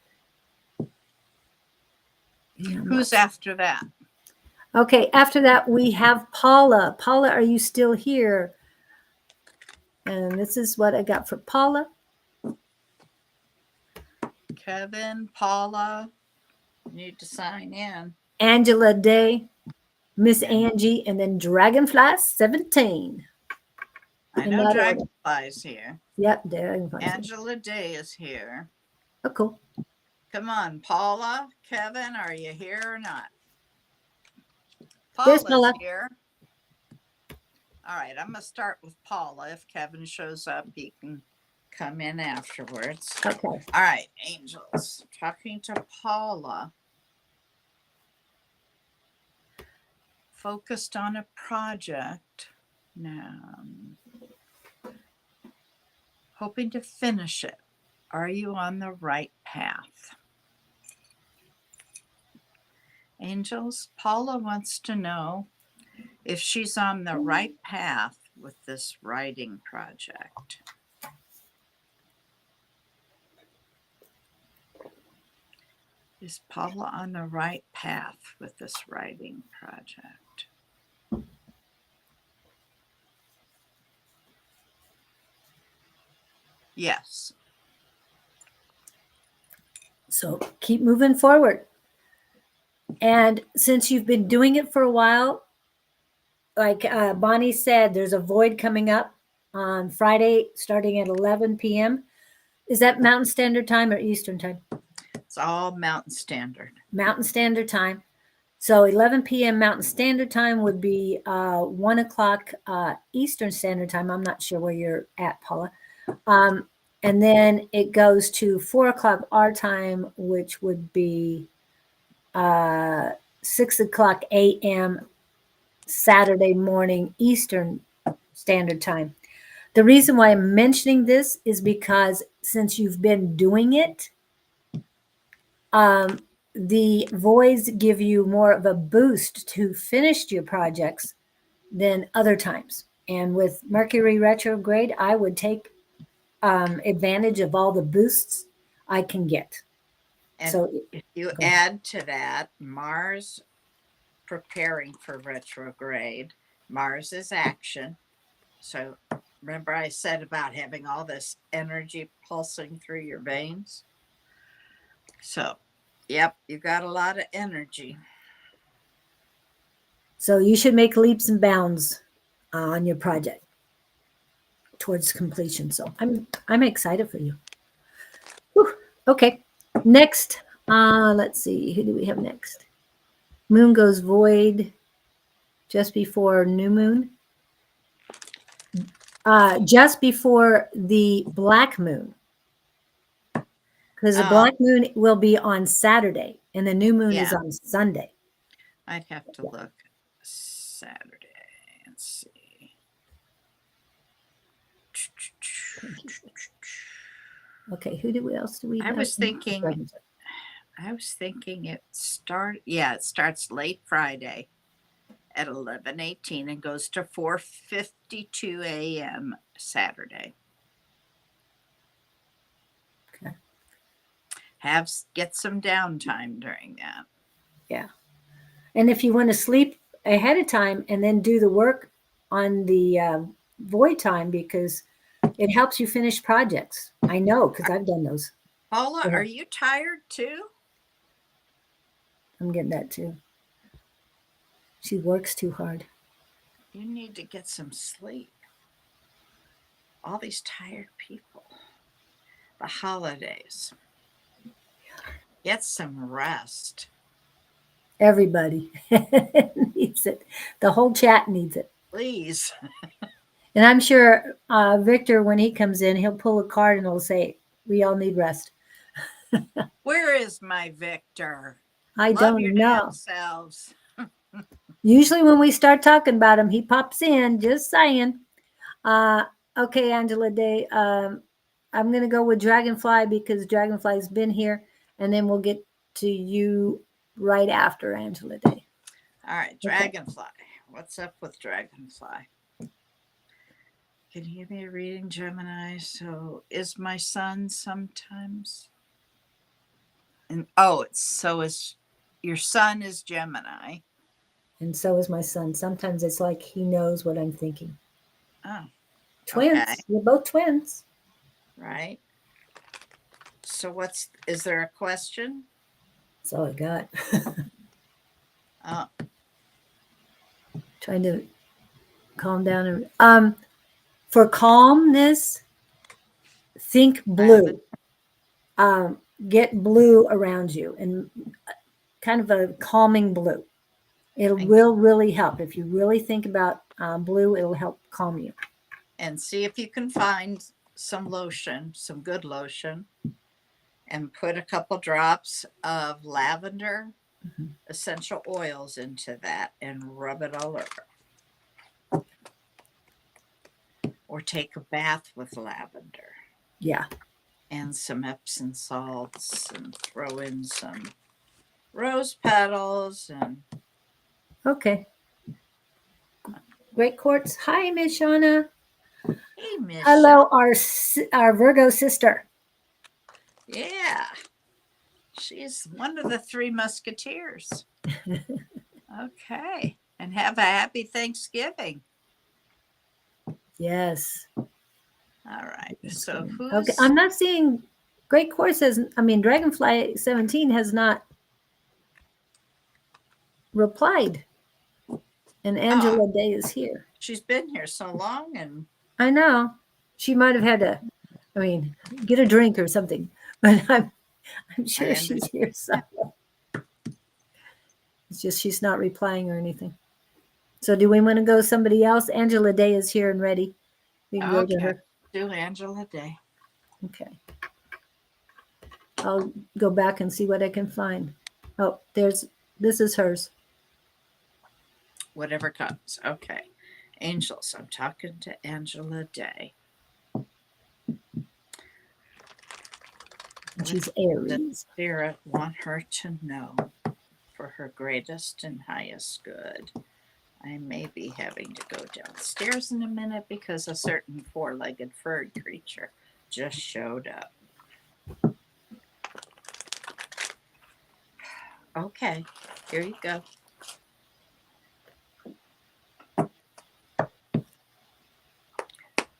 Yeah, Who's after that? Okay, after that, we have Paula. Paula, are you still here? And this is what I got for Paula. Kevin, Paula, need to sign in. Angela Day, Miss Angie, and then Dragonfly 17. I know Dragonfly's here. Yep, Dragonfly. Angela Day is here. Oh, cool. Come on, Paula, Kevin, are you here or not? There's Paula's Paula. here. All right, I'm going to start with Paula. If Kevin shows up, he can come in afterwards. Okay. All right, angels. Talking to Paula. Focused on a project now. Hoping to finish it. Are you on the right path? Angels, Paula wants to know if she's on the right path with this writing project. Is Paula on the right path with this writing project? Yes. So keep moving forward. And since you've been doing it for a while, like Bonnie said, there's a void coming up on Friday starting at 11 p.m. Is that Mountain Standard Time or Eastern Time? It's all Mountain Standard. Mountain Standard Time. So 11 p.m. Mountain Standard Time would be 1 o'clock Eastern Standard Time. I'm not sure where you're at, Paula. And then it goes to 4 o'clock our time, which would be 6 o'clock a.m. Saturday morning Eastern Standard Time. The reason why I'm mentioning this is because since you've been doing it, the voids give you more of a boost to finish your projects than other times. And with Mercury retrograde, I would take advantage of all the boosts I can get. And so if you add to that, Mars preparing for retrograde, Mars is action. So remember I said about having all this energy pulsing through your veins? So, yep, you got a lot of energy. So you should make leaps and bounds on your project towards completion. So I'm excited for you. Whew. Okay. Next, let's see. Who do we have next? Moon goes void just before new moon. Just before the black moon. Because the black moon will be on Saturday and the new moon is on Sunday. I'd have to look Saturday and see. Okay, else do we have? I was thinking it starts late Friday at 11:18 and goes to 4:52 a.m. Saturday. Okay. Get some downtime during that. Yeah. And if you want to sleep ahead of time and then do the work on the void time, because It helps you finish projects. I know, because I've done those. Paula, Go are ahead. you tired too? I'm getting that too. She works too hard. You need to get some sleep. All these tired people. The holidays. Get some rest. Everybody needs it. The whole chat needs it. Please. And I'm sure Victor, when he comes in, he'll pull a card and he'll say, "We all need rest." Where is my Victor? I Love your don't damn know. selves. Usually, when we start talking about him, he pops in. Just saying. Uh, okay, Angela Day. I'm going to go with Dragonfly because Dragonfly's been here, and then we'll get to you right after Angela Day. All right, Dragonfly. What's up with Dragonfly? Can you give me a reading, Gemini? So, is my sun sometimes? And so is your sun is Gemini. And so is my son. Sometimes it's like he knows what I'm thinking. Oh, Twins. okay. We're both twins. Right. So, is there a question? That's all I got. Oh, Trying to calm down. For calmness, think blue. Get blue around you and kind of a calming blue. It will really help. If you really think about blue, it'll help calm you. and see if you can find some lotion, some good lotion, and put a couple drops of lavender essential oils into that and rub it all over. Or take a bath with lavender. Yeah. And some Epsom salts and throw in some rose petals and Okay. Great quartz. Hi, Miss Shauna. hey, Miss Hello, our Virgo sister. Yeah. She's one of the three musketeers. Okay. And have a happy Thanksgiving. Yes. All right. So Okay. I'm not seeing Great Quartz Dragonfly 17 has not replied. And Angela Day is here. She's been here so long, and I know. She might have had to, get a drink or something. But I'm sure she's here somewhere. It's just she's not replying or anything. So do we want to go somebody else? Angela Day is here and ready. We can go to her. Do Angela Day. Okay. I'll go back and see what I can find. Oh, this is hers. Whatever comes. Okay. Angels, I'm talking to Angela Day. She's Aries. The spirit want her to know for her greatest and highest good. I may be having to go downstairs in a minute because a certain four-legged furred creature just showed up. Okay, here you go.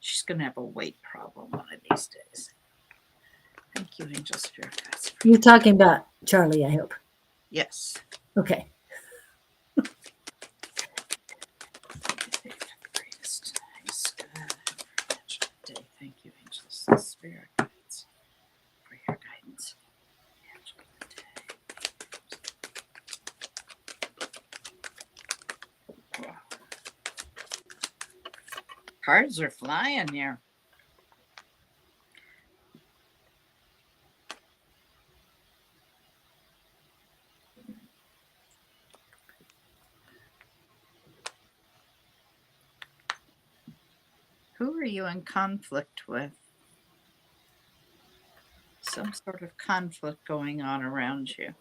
She's going to have a weight problem one of these days. Thank you, Angel Spirit Guides. You're talking about Charlie, I hope. Yes. Okay. Thank you, Angels Spirit Guides, for your guidance. Wow. Cards are flying here. Who are you in conflict with? Some sort of conflict going on around you.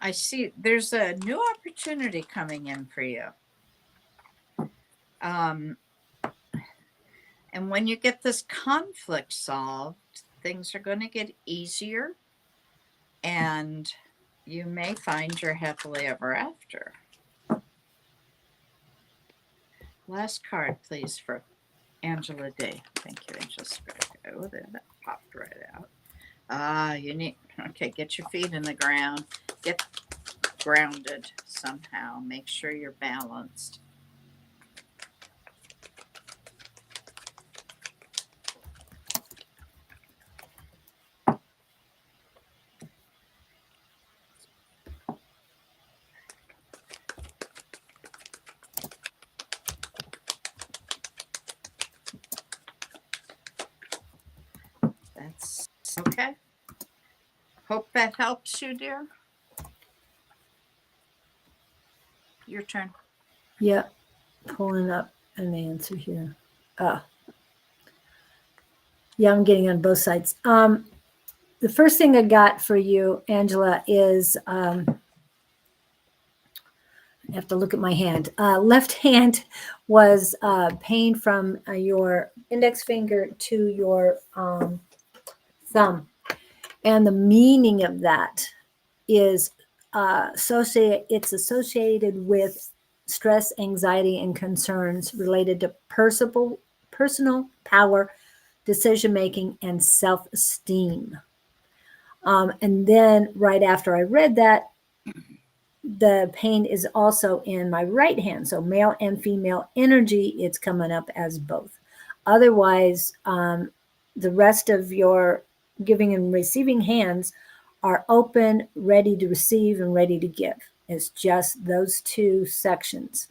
I see there's a new opportunity coming in for you. And when you get this conflict solved, things are going to get easier, and you may find your happily ever after. Last card, please, for Angela Day. Thank you, Angela Spirit. Oh, there, that popped right out. You need, okay, get your feet in the ground. Get grounded somehow. Make sure you're balanced. That's okay. Hope that helps you, dear. Your turn. Yeah, pulling up an answer here. Yeah, I'm getting on both sides. The first thing I got for you, Angela, is I have to look at my hand. Left hand was pain from your index finger to your thumb. And the meaning of that is it's associated with stress, anxiety, and concerns related to personal power, decision making, and self esteem. And then right after I read that, the pain is also in my right hand. So male and female energy, it's coming up as both. Otherwise, the rest of your giving and receiving hands are open, ready to receive, and ready to give. It's just those two sections.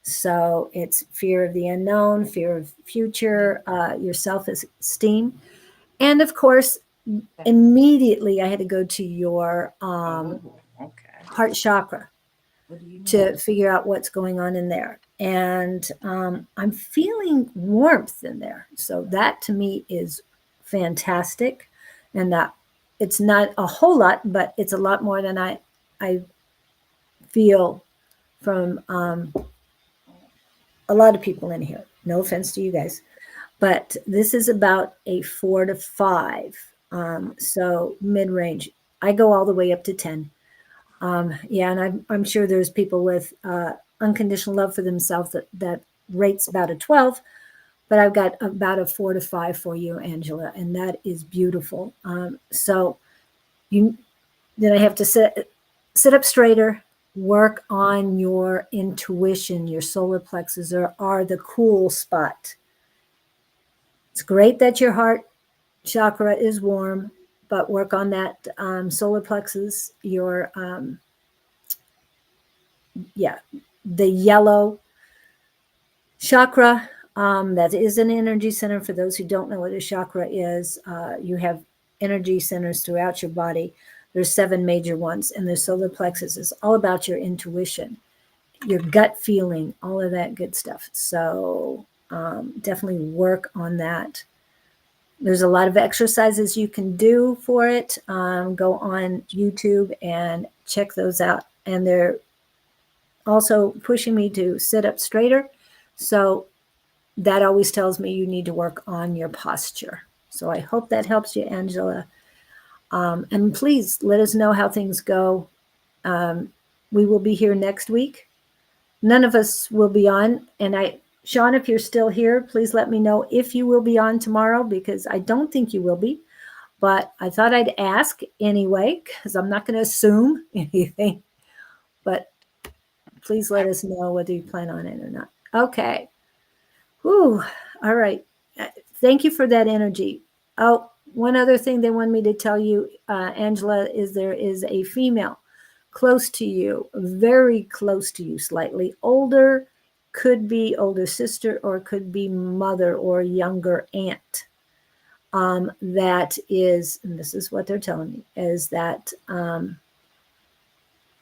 So it's fear of the unknown, fear of future, your self esteem. And of course, immediately I had to go to your Okay. heart chakra What do you need? to figure out what's going on in there. And I'm feeling warmth in there. So that to me is fantastic. And that it's not a whole lot, but it's a lot more than I feel from a lot of people in here. No offense to you guys. But this is about a 4 to 5. So mid range. I go all the way up to 10. Yeah, and I'm sure there's people with unconditional love for themselves that rates about a 12, but I've got about a 4 to 5 for you, Angela, and that is beautiful. So you then I have to sit up straighter, work on your intuition. Your solar plexus are the cool spot. It's great that your heart chakra is warm, but work on that solar plexus, your the yellow chakra. That is an energy center. For those who don't know what a chakra is, you have energy centers throughout your body. There's 7 major ones, and the solar plexus is all about your intuition, your gut feeling, all of that good stuff. So definitely work on that. There's a lot of exercises you can do for it. Go on YouTube and check those out. And they're also pushing me to sit up straighter. So that always tells me you need to work on your posture. So I hope that helps you, Angela. And please let us know how things go. We will be here next week. None of us will be on. And Sean, if you're still here, please let me know if you will be on tomorrow, because I don't think you will be. But I thought I'd ask anyway, because I'm not going to assume anything. But please let us know whether you plan on it or not. Okay. Whew. All right. Thank you for that energy. Oh, one other thing they want me to tell you, Angela, is there is a female close to you, very close to you, slightly older, could be older sister or could be mother or younger aunt. That is, and this is what they're telling me, is that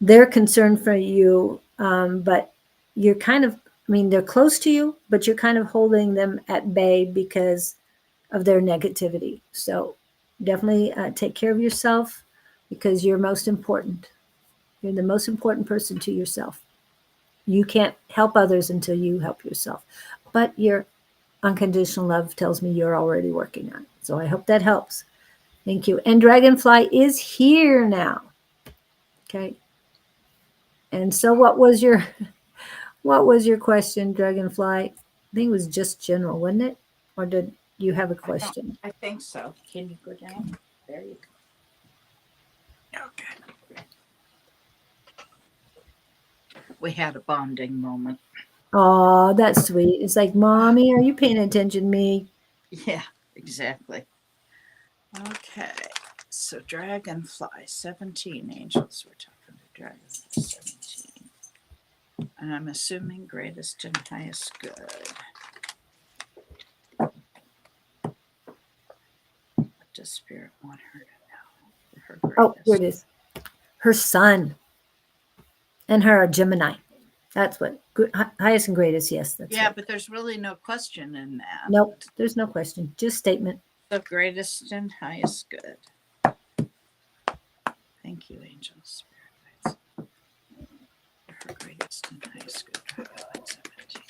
they're concerned for you, but you're kind of, I mean, they're close to you, but you're kind of holding them at bay because of their negativity. So definitely take care of yourself, because you're most important. You're the most important person to yourself. You can't help others until you help yourself. But your unconditional love tells me you're already working on it. So I hope that helps. Thank you. And Dragonfly is here now. Okay. And so what was your What was your question, Dragonfly? I think it was just general, wasn't it? Or did you have a question? I think so. Can you go down? There you go. Okay. We had a bonding moment. Oh, that's sweet. It's like, Mommy, are you paying attention to me? Yeah, exactly. Okay. So Dragonfly, 17 angels. We're talking to Dragonfly 17. And I'm assuming greatest and highest good. What does Spirit want her to know? For her Oh, here greatest. it is. Her son and her are Gemini. That's what highest and greatest. Yes, that's Yeah, right. but there's really no question in that. Nope, there's no question. Just statement. So greatest and highest good. Thank you, angels, spirit guides. For her greatest and highest good. Dragonfly 17.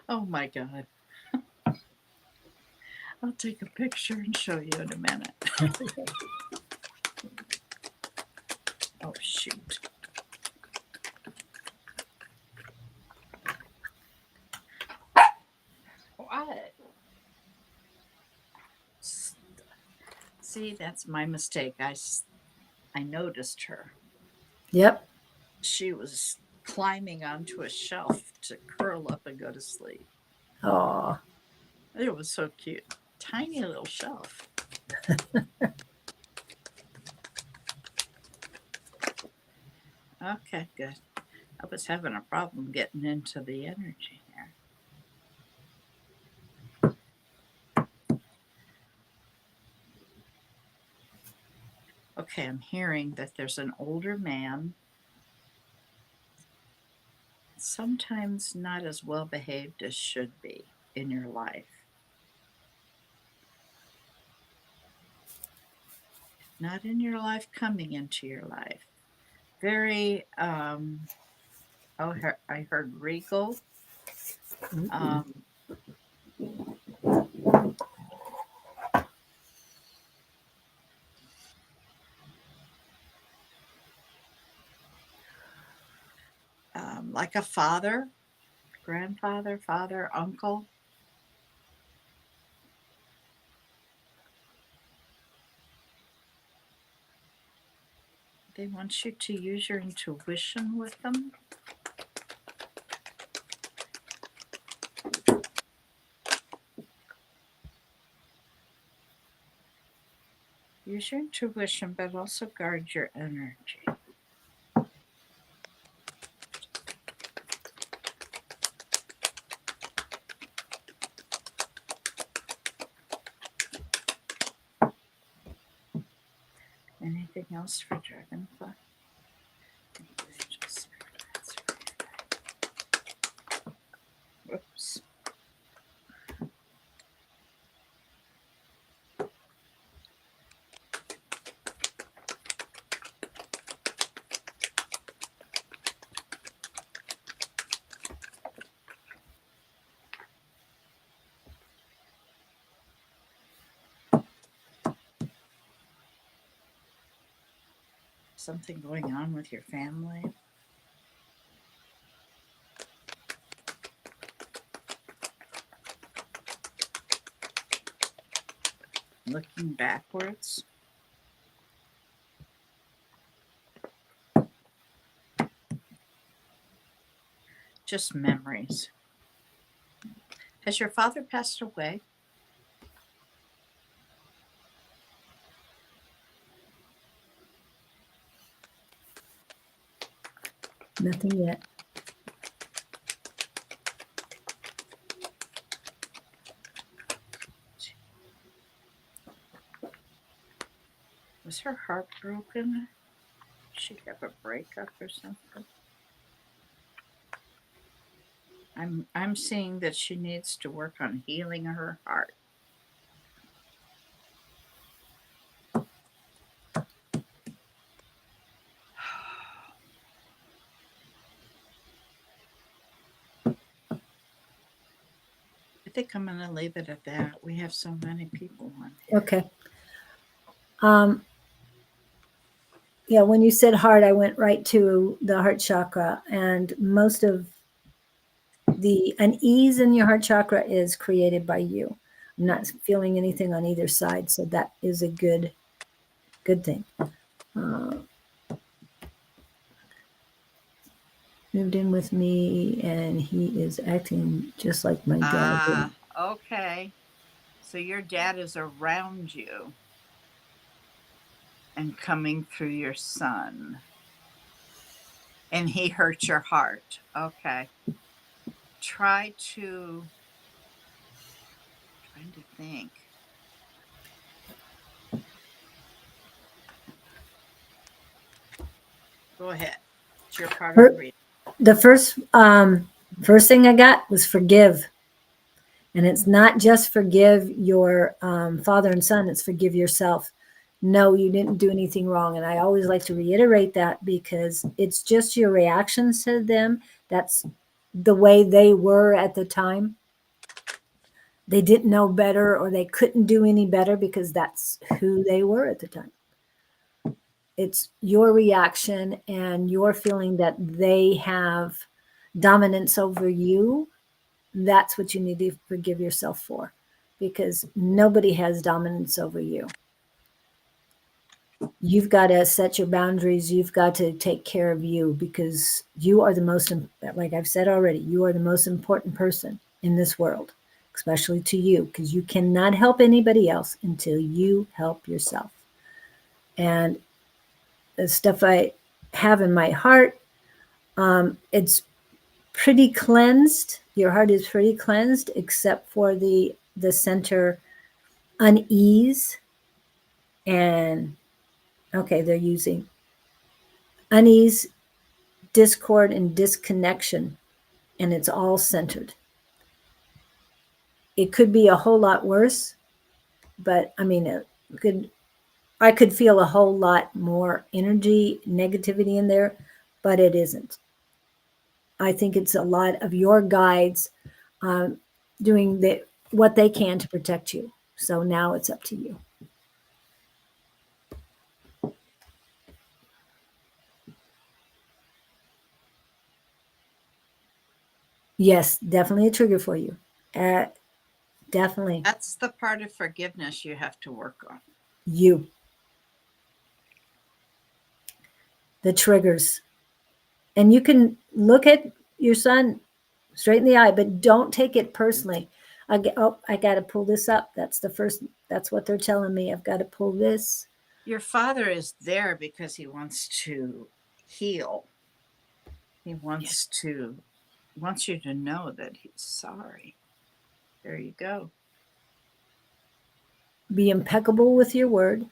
Oh my God. I'll take a picture and show you in a minute. Oh, shoot. What? See, that's my mistake. I noticed her. Yep. She was climbing onto a shelf to curl up and go to sleep. Oh, It was so cute. Tiny little shelf. Okay, good. I was having a problem getting into the energy here. Okay, I'm hearing that there's an older man, sometimes not as well behaved as should be in your life. Not in your life, coming into your life. Very, oh, I heard regal. Um, like a father, grandfather, father, uncle. They want you to use your intuition with them. Use your intuition, but also guard your energy. Anything else for Dragonfly? Whoops. Something going on with your family? Looking backwards? Just memories. Has your father passed away? nothing yet. Was her heart broken? Did she have a breakup or something? I'm seeing that she needs to work on healing her heart. I think I'm going to leave it at that. We have so many people on here. Okay. Yeah, when you said heart, I went right to the heart chakra, and most of the unease in your heart chakra is created by you. I'm not feeling anything on either side, so that is a good thing. Moved in with me, and he is acting just like my dad. Okay. So your dad is around you and coming through your son. And he hurt your heart. Okay. Trying to think. Go ahead. It's your part of the reading. The first thing I got was forgive. And it's not just forgive your father and son, it's forgive yourself. No, you didn't do anything wrong. And I always like to reiterate that because it's just your reactions to them. That's the way they were at the time. They didn't know better or they couldn't do any better because that's who they were at the time. It's your reaction and your feeling that they have dominance over you. That's what you need to forgive yourself for, because nobody has dominance over you. You've got to set your boundaries. You've got to take care of you because you are the most, like I've said already, you are the most important person in this world, especially to you, because you cannot help anybody else until you help yourself. And the stuff I have in my heart, it's pretty cleansed. Your heart is pretty cleansed, except for the center unease. And okay, they're using unease, discord, and disconnection, and it's all centered. It could be a whole lot worse, but I mean, I could feel a whole lot more energy, negativity in there, but it isn't. I think it's a lot of your guides doing what they can to protect you. So now it's up to you. Yes, definitely a trigger for you. Definitely. That's the part of forgiveness you have to work on. You. The triggers. And you can look at your son straight in the eye, but don't take it personally. I got to pull this up. That's what they're telling me. I've got to pull this. Your father is there because he wants to heal. He wants you to know that he's sorry. There you go. Be impeccable with your word.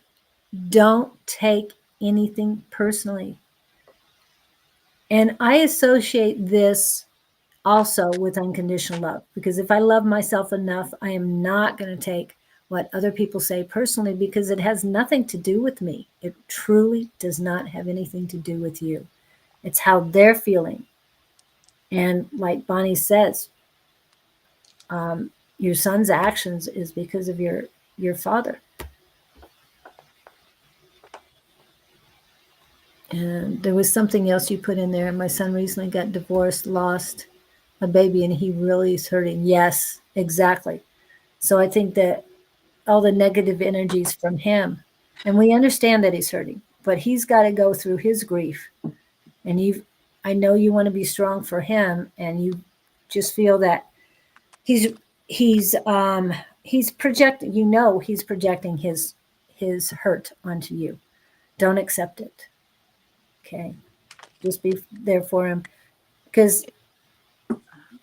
Don't take anything personally. And I associate this also with unconditional love, because if I love myself enough, I am not going to take what other people say personally, because it has nothing to do with me. It truly does not have anything to do with you. It's how they're feeling. And like Bonnie says, your son's actions is because of your father. And there was something else you put in there. My son recently got divorced, lost a baby, and he really is hurting. Yes, exactly. So I think that all the negative energies from him, and we understand that he's hurting, but he's got to go through his grief. And I know you want to be strong for him, and you just feel that he's projecting. He's projecting his hurt onto you. Don't accept it. Okay, just be there for him, because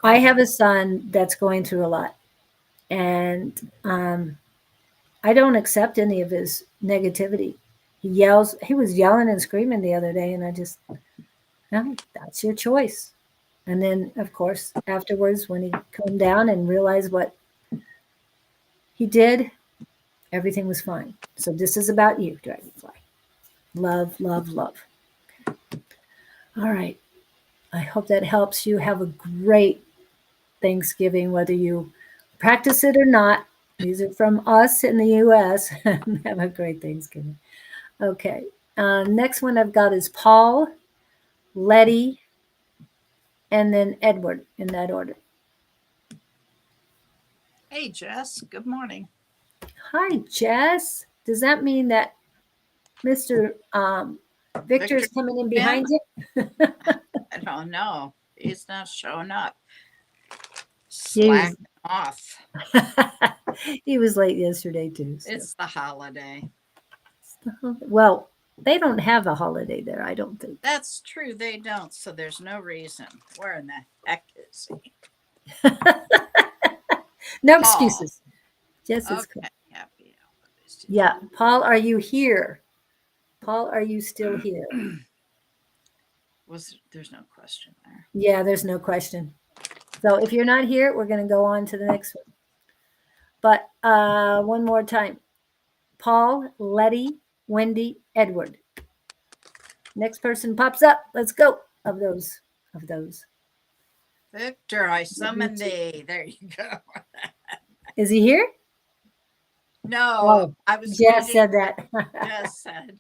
I have a son that's going through a lot, and I don't accept any of his negativity. He was yelling and screaming the other day, and I just, no, that's your choice. And then, of course, afterwards, when he calmed down and realized what he did, everything was fine. So this is about you, Dragonfly. Love, love, love. All right. I hope that helps you. Have a great Thanksgiving, whether you practice it or not. These are from us in the US. Have a great Thanksgiving. Okay. Next one I've got is Paul, Letty, and then Edward in that order. Hey, Jess. Good morning. Hi, Jess. Does that mean that Mr. Victor's Victor, coming in behind you? I don't know. He's not showing up. He's, Slacking off. he was late yesterday too. So. It's the holiday. Well, they don't have a holiday there, I don't think. That's true. They don't. So there's no reason. Where in the heck is he? No Paul. excuses. Jess is Okay. Happy holidays. Yeah. Paul, are you here? Paul, are you still here? There's no question there. Yeah, there's no question. So if you're not here, we're going to go on to the next one. But one more time. Paul, Letty, Wendy, Edward. Next person pops up. Let's go. Of those. Victor, I summon thee. There you go. Is he here? No, I was Jess reading said that. what Jess said.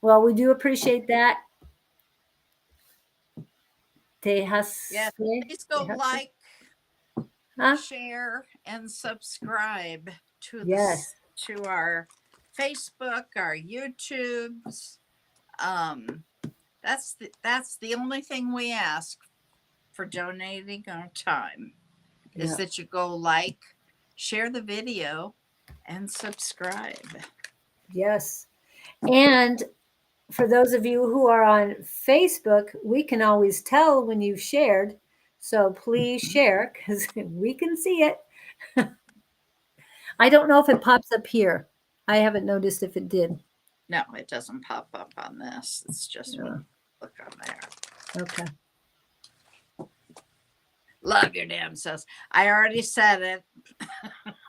Well, we do appreciate that. Yes, please go like, huh? share, and subscribe to Yes. to our Facebook, our YouTubes. That's the only thing we ask for donating our time is that you go like, share the video, and subscribe. Yes. And for those of you who are on Facebook, we can always tell when you've shared. So please share because we can see it. I don't know if it pops up here. I haven't noticed if it did. No, it doesn't pop up on this. It's just when you look on there. Okay. Love your damn selves. I already said it.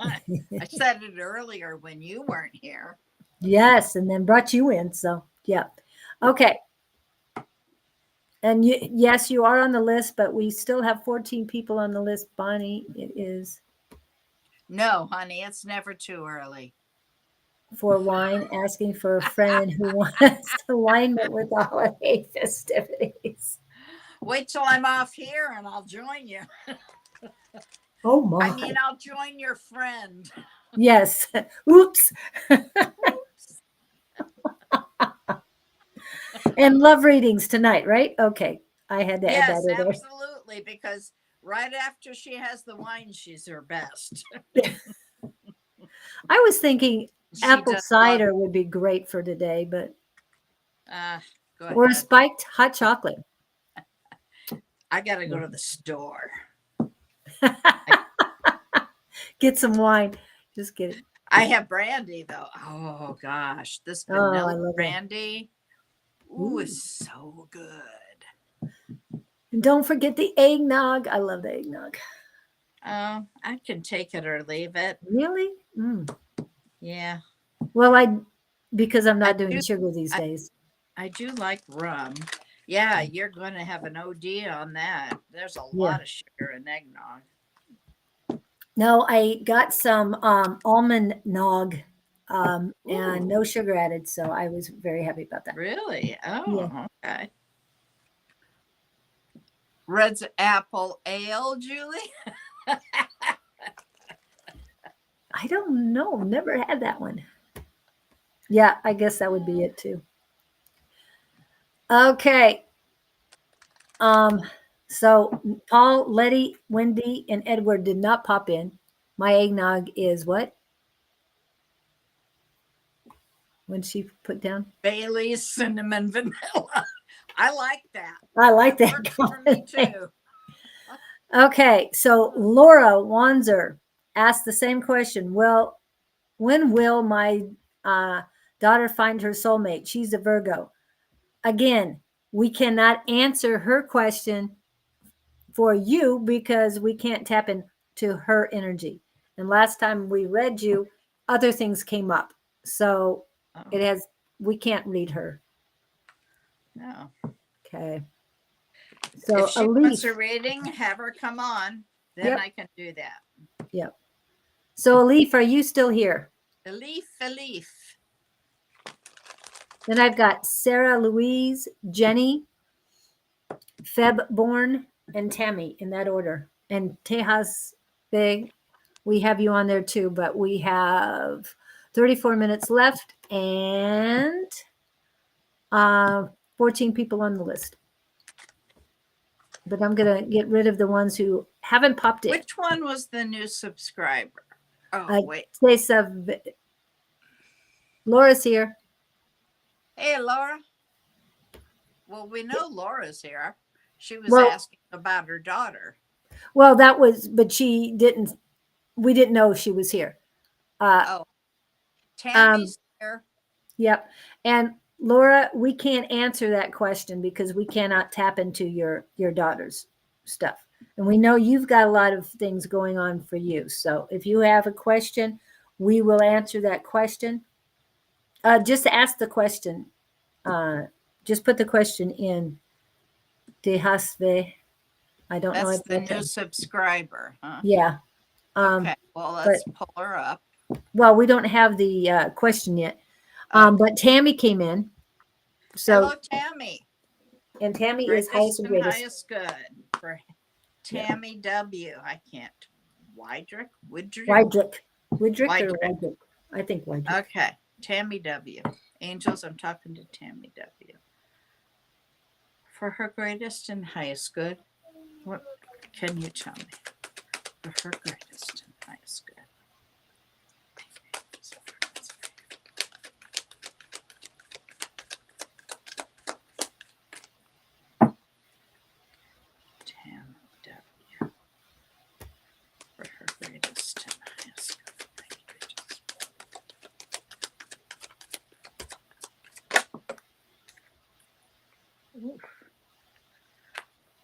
I said it earlier when you weren't here. Yes, and then brought you in. So, yeah. Okay. And yes, you are on the list, but we still have 14 people on the list. Bonnie, it is. No, honey, it's never too early. For wine, asking for a friend who wants alignment with the holiday festivities. Wait till I'm off here and I'll join you. Oh my. I mean, I'll join your friend. Yes. Oops. And love readings tonight, right? Okay. I had to add that in there. Absolutely, because right after she has the wine, she's her best. I was thinking apple cider would be great for today, but go ahead. Or spiked hot chocolate. I gotta go to the store. Get some wine. Just kidding. I have brandy though. Oh gosh, this vanilla brandy. Ooh, is so good. And don't forget the eggnog. I love the eggnog. I can take it or leave it. Really? Yeah. Well, because I'm not doing sugar these days. I do like rum. Yeah, you're going to have an OD on that. There's a lot of sugar in eggnog. No, I got some almond nog and no sugar added, so I was very happy about that. Really? Oh, okay. Red's apple ale, Julie? I don't know. Never had that one. Yeah, I guess that would be it too. Okay. So Paul, Letty, Wendy, and Edward did not pop in. My eggnog is what? When she put down? Bailey's cinnamon vanilla. I like that. I like that. Works for me too. Okay, so Laura Wanzer asked the same question. Well, when will my daughter find her soulmate? She's a Virgo. again, we cannot answer her question for you because we can't tap into her energy. And last time we read you, other things came up. So Oh, it has, we can't read her. no. Okay. If So she wants a Alif, reading, have her come on. Then yep, I can do that. yep. So Alif, are you still here? Elif. Then I've got Sarah Louise, Jenny, Feb Born, and Tammy in that order. And Tejas Big, we have you on there too, but we have 34 minutes left and 14 people on the list. But I'm going to get rid of the ones who haven't popped in. Which one was the new subscriber? Oh, wait. Laura's here. Hey, Laura. Well, we know Laura's here. She was asking about her daughter. Well, that was, but we didn't know she was here. Tammy's here. Yep. And Laura, we can't answer that question because we cannot tap into your daughter's stuff. And we know you've got a lot of things going on for you. So if you have a question, we will answer that question. Just ask the question. Just put the question in. Dehasve. I don't know. That's the new subscriber, huh? Yeah. Okay. Well, let's pull her up. Well, we don't have the question yet. But Tammy came in. So, hello, Tammy. And Tammy is highest and greatest. Highest good for Tammy W. I can't. Widrick. I think Widrick. Okay. Tammy W. Angels, I'm talking to Tammy W. For her greatest and highest good, what can you tell me? For her greatest and highest good. For her greatest and highest good.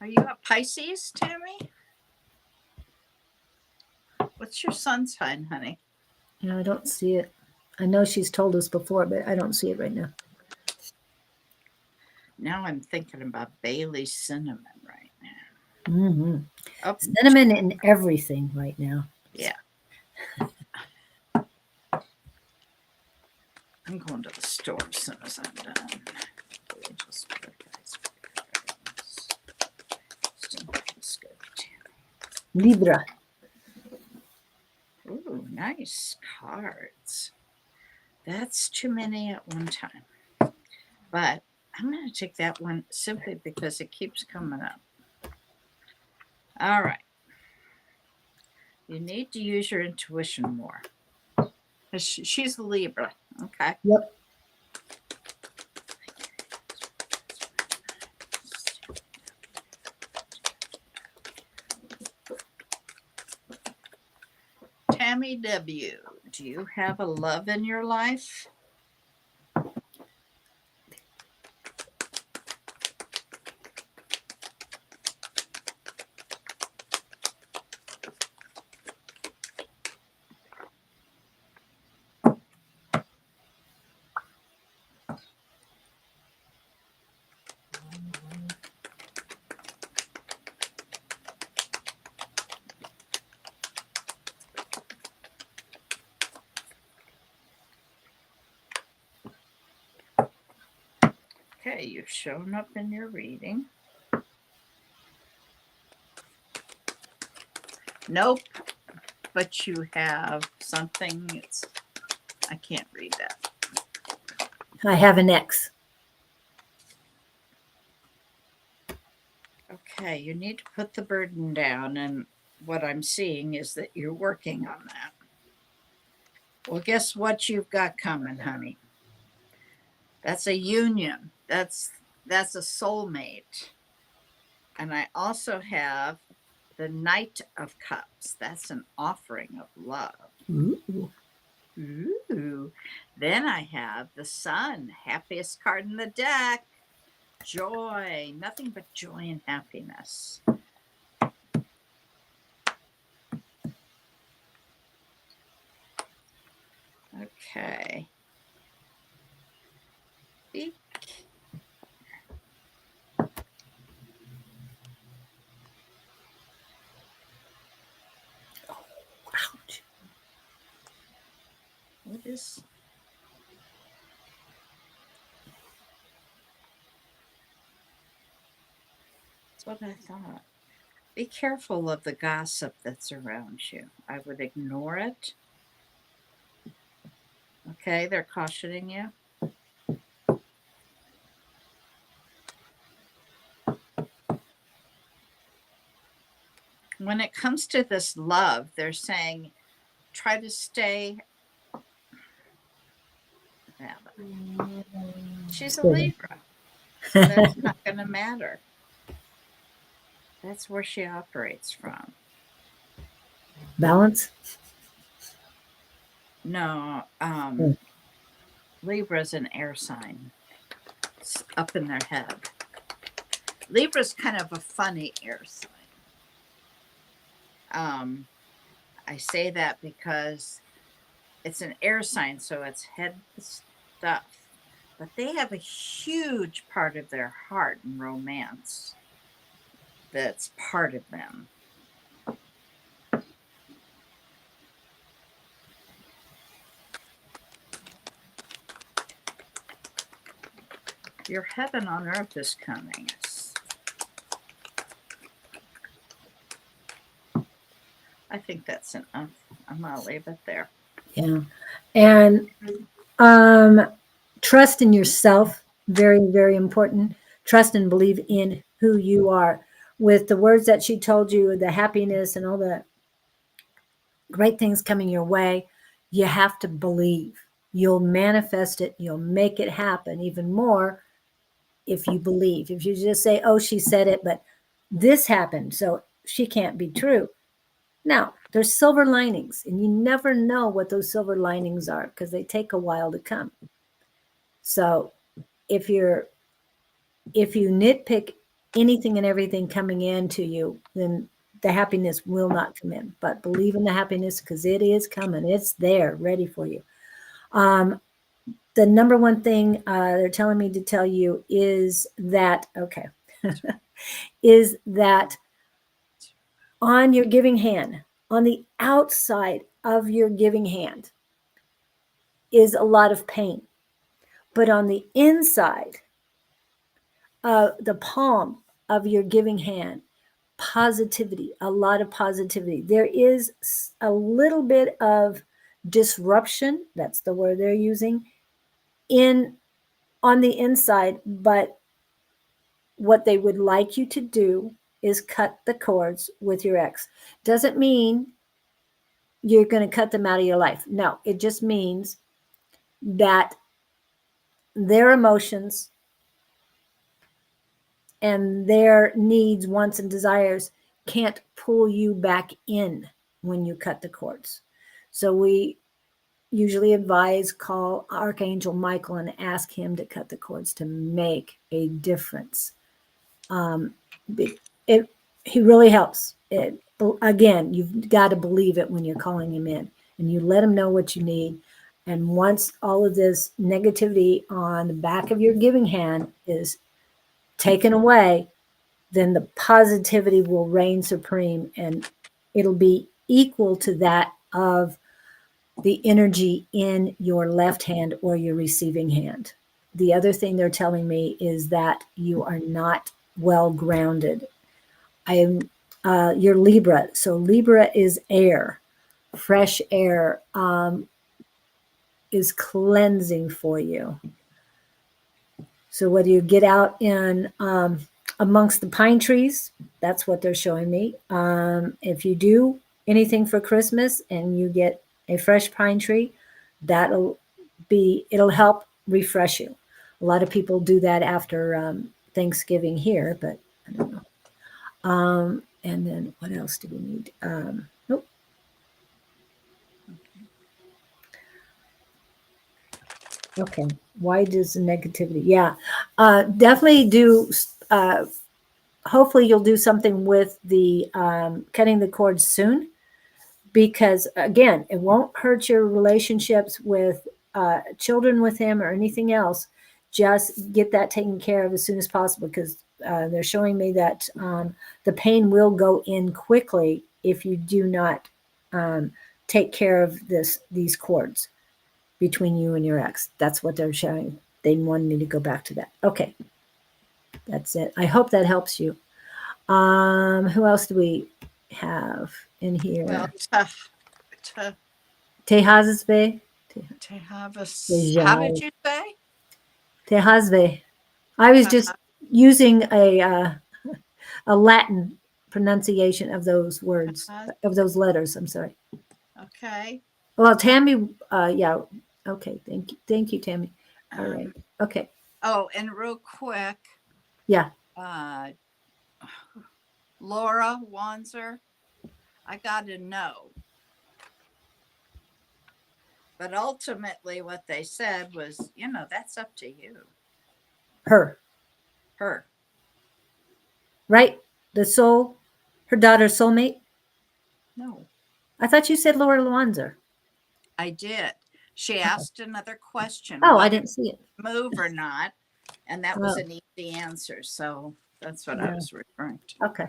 Are you a Pisces, Tammy? What's your sun sign, honey? No, I don't see it. I know she's told us before, but I don't see it right now. Now I'm thinking about Bailey cinnamon right now. Mm-hmm. Oh, cinnamon in everything right now. Yeah. I'm going to the store as soon as I'm done. Libra. Ooh, nice cards. That's too many at one time. But I'm going to take that one simply because it keeps coming up. All right. You need to use your intuition more. She's a Libra. Okay. Yep. Tammy W., do you have a love in your life? Okay, you've shown up in your reading. Nope, but you have something. I can't read that. I have an X. Okay, you need to put the burden down, and what I'm seeing is that you're working on that. Well, guess what you've got coming, honey? That's a union. That's a soulmate. And I also have the Knight of Cups. That's an offering of love. Ooh. Ooh. Then I have the Sun, happiest card in the deck. joy, nothing but joy and happiness. Okay. Be Ouch. What is? That's what I thought. Be careful of the gossip that's around you. I would ignore it. Okay, they're cautioning you. When it comes to this love, they're saying try to stay. Yeah, she's a Libra, so that's not going to matter. That's where she operates from. Balance. No, Libra's an air sign. It's up in their head. Libra's kind of a funny air sign. I say that because it's an air sign, so it's head stuff. But they have a huge part of their heart and romance that's part of them. Your heaven on earth is coming. I think that's enough. I'm going to leave it there. Yeah. And trust in yourself, very, very important. Trust and believe in who you are. With the words that she told you, the happiness and all the great things coming your way, you have to believe. You'll manifest it, you'll make it happen even more if you believe. If you just say, oh, she said it, but this happened, so she can't be true. Now, there's silver linings, and you never know what those silver linings are because they take a while to come. So if you nitpick anything and everything coming into you, then the happiness will not come in. But believe in the happiness because it is coming. It's there, ready for you. The number one thing they're telling me to tell you is that, okay, is that on your giving hand, on the outside of your giving hand, is a lot of pain. But on the inside, the palm of your giving hand, positivity, a lot of positivity. There is a little bit of disruption, that's the word they're using, on the inside, but what they would like you to do is cut the cords with your ex. Doesn't mean you're going to cut them out of your life. No, it just means that their emotions and their needs, wants, and desires can't pull you back in when you cut the cords. So we usually advise call Archangel Michael and ask him to cut the cords to make a difference. He really helps. Again, you've got to believe it when you're calling him in, and you let him know what you need. And once all of this negativity on the back of your giving hand is taken away, then the positivity will reign supreme, and it'll be equal to that of the energy in your left hand or your receiving hand. The other thing they're telling me is that you are not well grounded. You're Libra, so Libra is air. Fresh air is cleansing for you. So whether you get out in amongst the pine trees, that's what they're showing me. If you do anything for Christmas and you get a fresh pine tree, it'll help refresh you. A lot of people do that after Thanksgiving here, but I don't know. And then what else do we need? Nope. Okay. Why does the negativity? Yeah. Definitely do. Hopefully, you'll do something with the cutting the cords soon, because again, it won't hurt your relationships with children with him or anything else. Just get that taken care of as soon as possible, because they're showing me that the pain will go in quickly if you do not take care of these cords between you and your ex. That's what they're showing. They wanted me to go back to that. Okay, that's it. I hope that helps you. Who else do we have in Well, here? to Tehazbe. to have a how did Tehaz- you say? Tehazbe. I was To just using a Latin pronunciation of those words, have, of those letters. I'm sorry. okay. Well, Tammy, yeah. Okay, thank you, Tammy. All right. Um, Okay. oh, and real quick, Yeah. uh, Laura Wanzer, I got to know. But ultimately, what they said was, that's up to you. Her. Her. Right? The soul, her daughter's soulmate. No, I thought you said Laura Luanzer. I did. She Okay. asked another question, Oh, I whether didn't see it. to move or not. And that was Oh, an easy answer. So that's what I yeah. was referring to. Okay.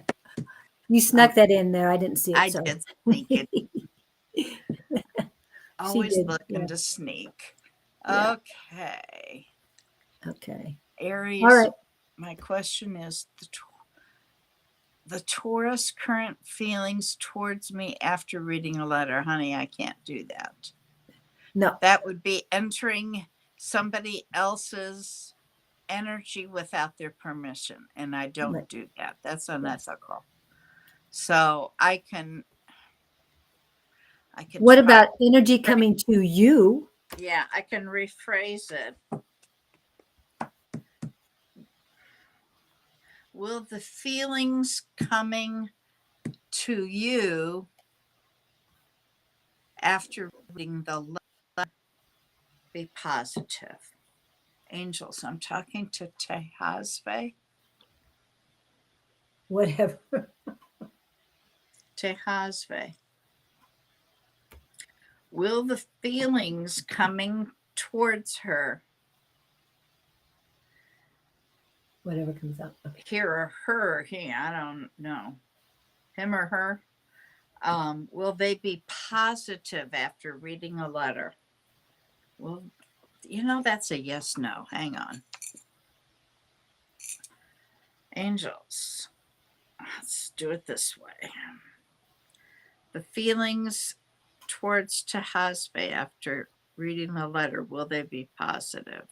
You Um, snuck that in there. I didn't see it. I Sorry. did sneak it. She Always did. looking Yeah. to sneak. Yeah. Okay. Okay. All Aries, right. my question is the Taurus current feelings towards me after reading a letter. Honey, I can't do that. No. That would be entering somebody else's energy without their permission. And I don't Right. do that. That's Yes. unethical. So I can What try. about energy coming to you? Yeah, I can rephrase it. Will the feelings coming to you after reading the letter be positive? Angels, I'm talking to Tehazve. Whatever. Tehazve. Will the feelings coming towards her, Whatever comes up. Okay. here or her, I don't know, him or her, will they be positive after reading a letter? Well, that's a yes, no. Hang on. Angels, let's do it this way. The feelings towards Tehazve after reading the letter, will they be positive?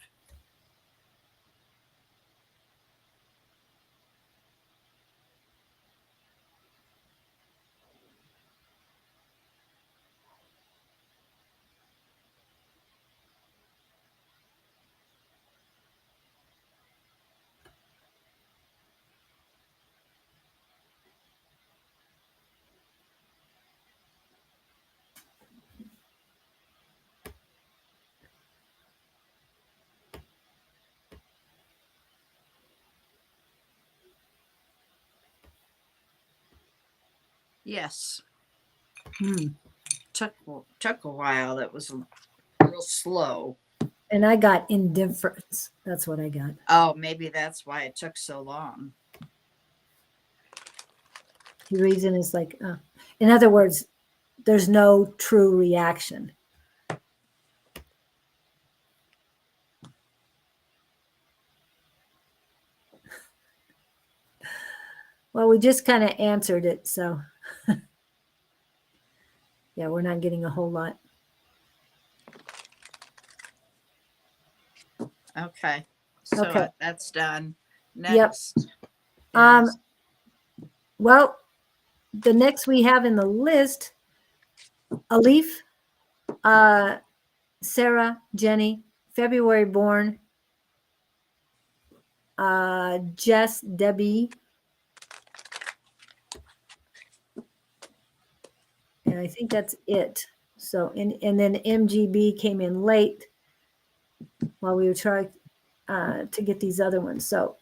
Yes. Hmm. Took a while. It was real slow. And I got indifference. That's what I got. Oh, maybe that's why it took so long. The reason is like, in other words, there's no true reaction. Well, we just kind of answered it. So, yeah, we're not getting a whole lot. Okay. So Okay. that's done. Yep. Next Um, is well, the next we have in the list, Alif, uh, Sarah, Jenny, February born, Jess, Debbie, and I think that's it. So, and then MGB came in late while we were trying. to get these other ones. So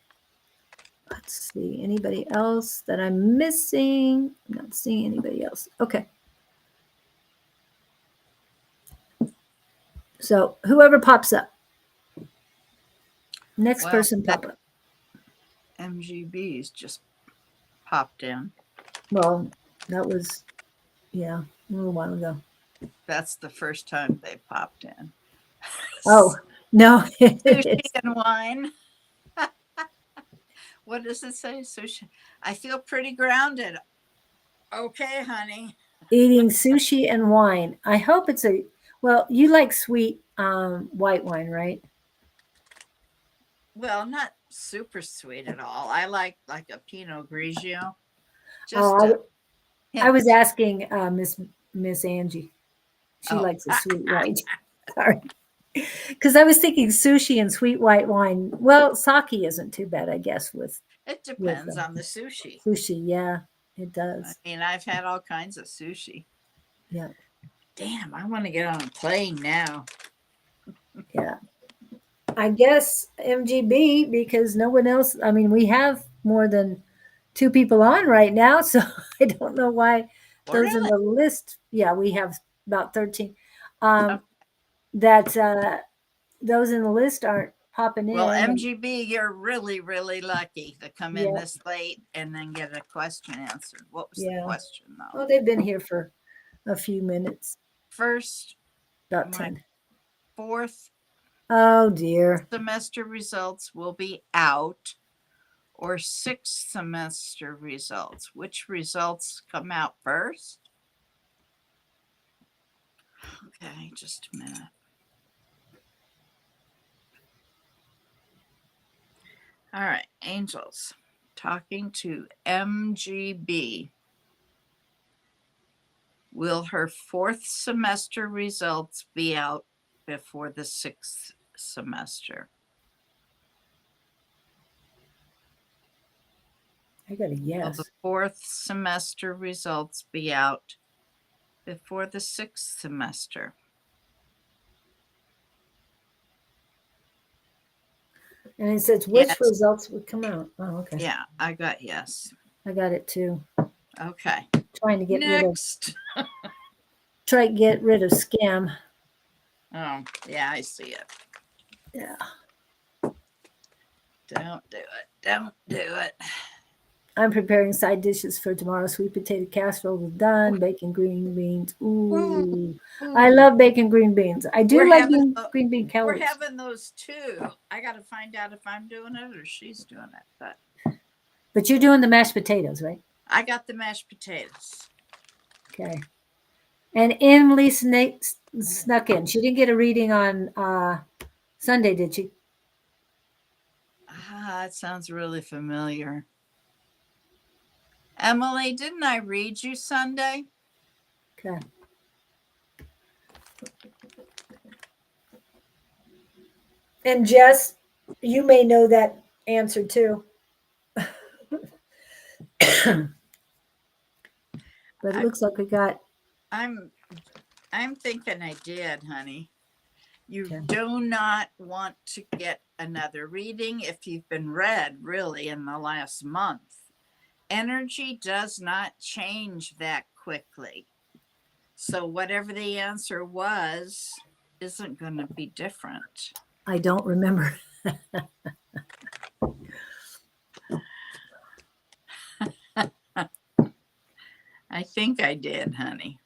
let's see, anybody else that I'm missing? I'm not seeing anybody else. Okay. So whoever pops up. Next Well, person that pop up. MGB's just popped in. Well, that was, yeah, a little while ago. That's the first time they popped in. Oh, no. Sushi and wine. What does it say? Sushi. I feel pretty grounded. Okay, honey. Eating sushi and wine. I hope it's well, you like sweet white wine, right? Well, not super sweet at all. I like a Pinot Grigio. Just Oh, a I was hint. asking Miss Angie. She Oh, likes a sweet white. Sorry. Because I was thinking sushi and sweet white wine. Well, sake isn't too bad, I guess, it with depends on the sushi. sushi. Yeah, it I does. mean, I've had all kinds of sushi. Yeah, Damn, I want to get on a plane now. yeah. I guess MGB because no one else. I mean, we have more than two people on right now, so I don't know why Oh, those in really? the list. Yeah, we have about 13. Okay. That those in the list aren't popping Well, in. MGB, you're really, really lucky to come in Yeah, this late and then get a question answered. What was the yeah. question, though? Oh, they've been here for a few minutes, First, about my 10. fourth Oh dear. semester results will be out, or sixth semester results. Which results come out first? Okay, just a minute. All right, angels talking to MGB. Will her fourth semester results be out before the sixth semester? I got a Will the yes. fourth semester results be out before the sixth semester? And it says which Yes. results would come out. Oh, okay. Yeah, I got yes. I got it too. Okay. Trying to get Next. rid of scam. Oh, yeah, I see it. Yeah. Don't do it. Don't do it. I'm preparing side dishes for tomorrow. Sweet potato casserole is done. Bacon green beans. Ooh, Ooh. I ooh. love bacon green beans. I We're do like having green bean we're calories. having those too. I got to find out if I'm doing it or she's doing it. But But you're doing the mashed potatoes, right? I got the mashed potatoes. Okay. And Emily snuck in. She didn't get a reading on Sunday, did she? Ah, it sounds really familiar. Emily, didn't I read you Sunday? Okay. And Jess, you may know that answer too. But it I, looks like we got. I'm thinking I did, honey. You Okay. do not want to get another reading if you've been read really in the last month. Energy does not change that quickly. So whatever the answer was isn't going to be different. I don't remember. I think I did, honey.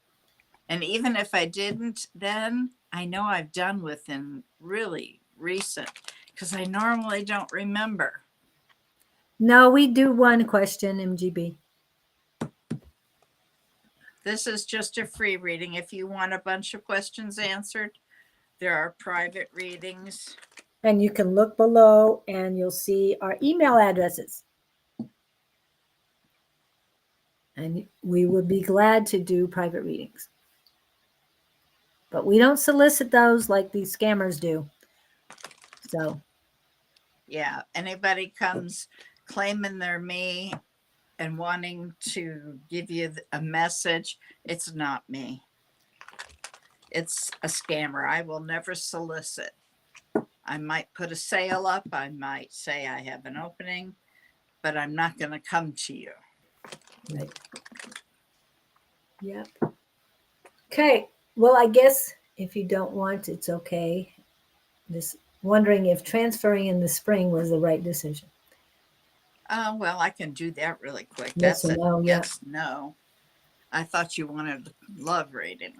And even if I didn't, then I know I've done within really recent because I normally don't remember. No, we do one question, MGB. This is just a free reading. If you want a bunch of questions answered, there are private readings. And you can look below and you'll see our email addresses. And we would be glad to do private readings. But we don't solicit those like these scammers do. So, Yeah, anybody comes claiming they're me and wanting to give you a message, it's not me. It's a scammer. I will never solicit. I might put a sale up. I might say I have an opening, but I'm not going to come to you. Right. Yep. Okay. Well, I guess if you don't want, it's okay. Just wondering if transferring in the spring was the right decision. Well, I can do that really quick. Yes That's or a no? Yeah. yes, no. I thought you wanted love reading.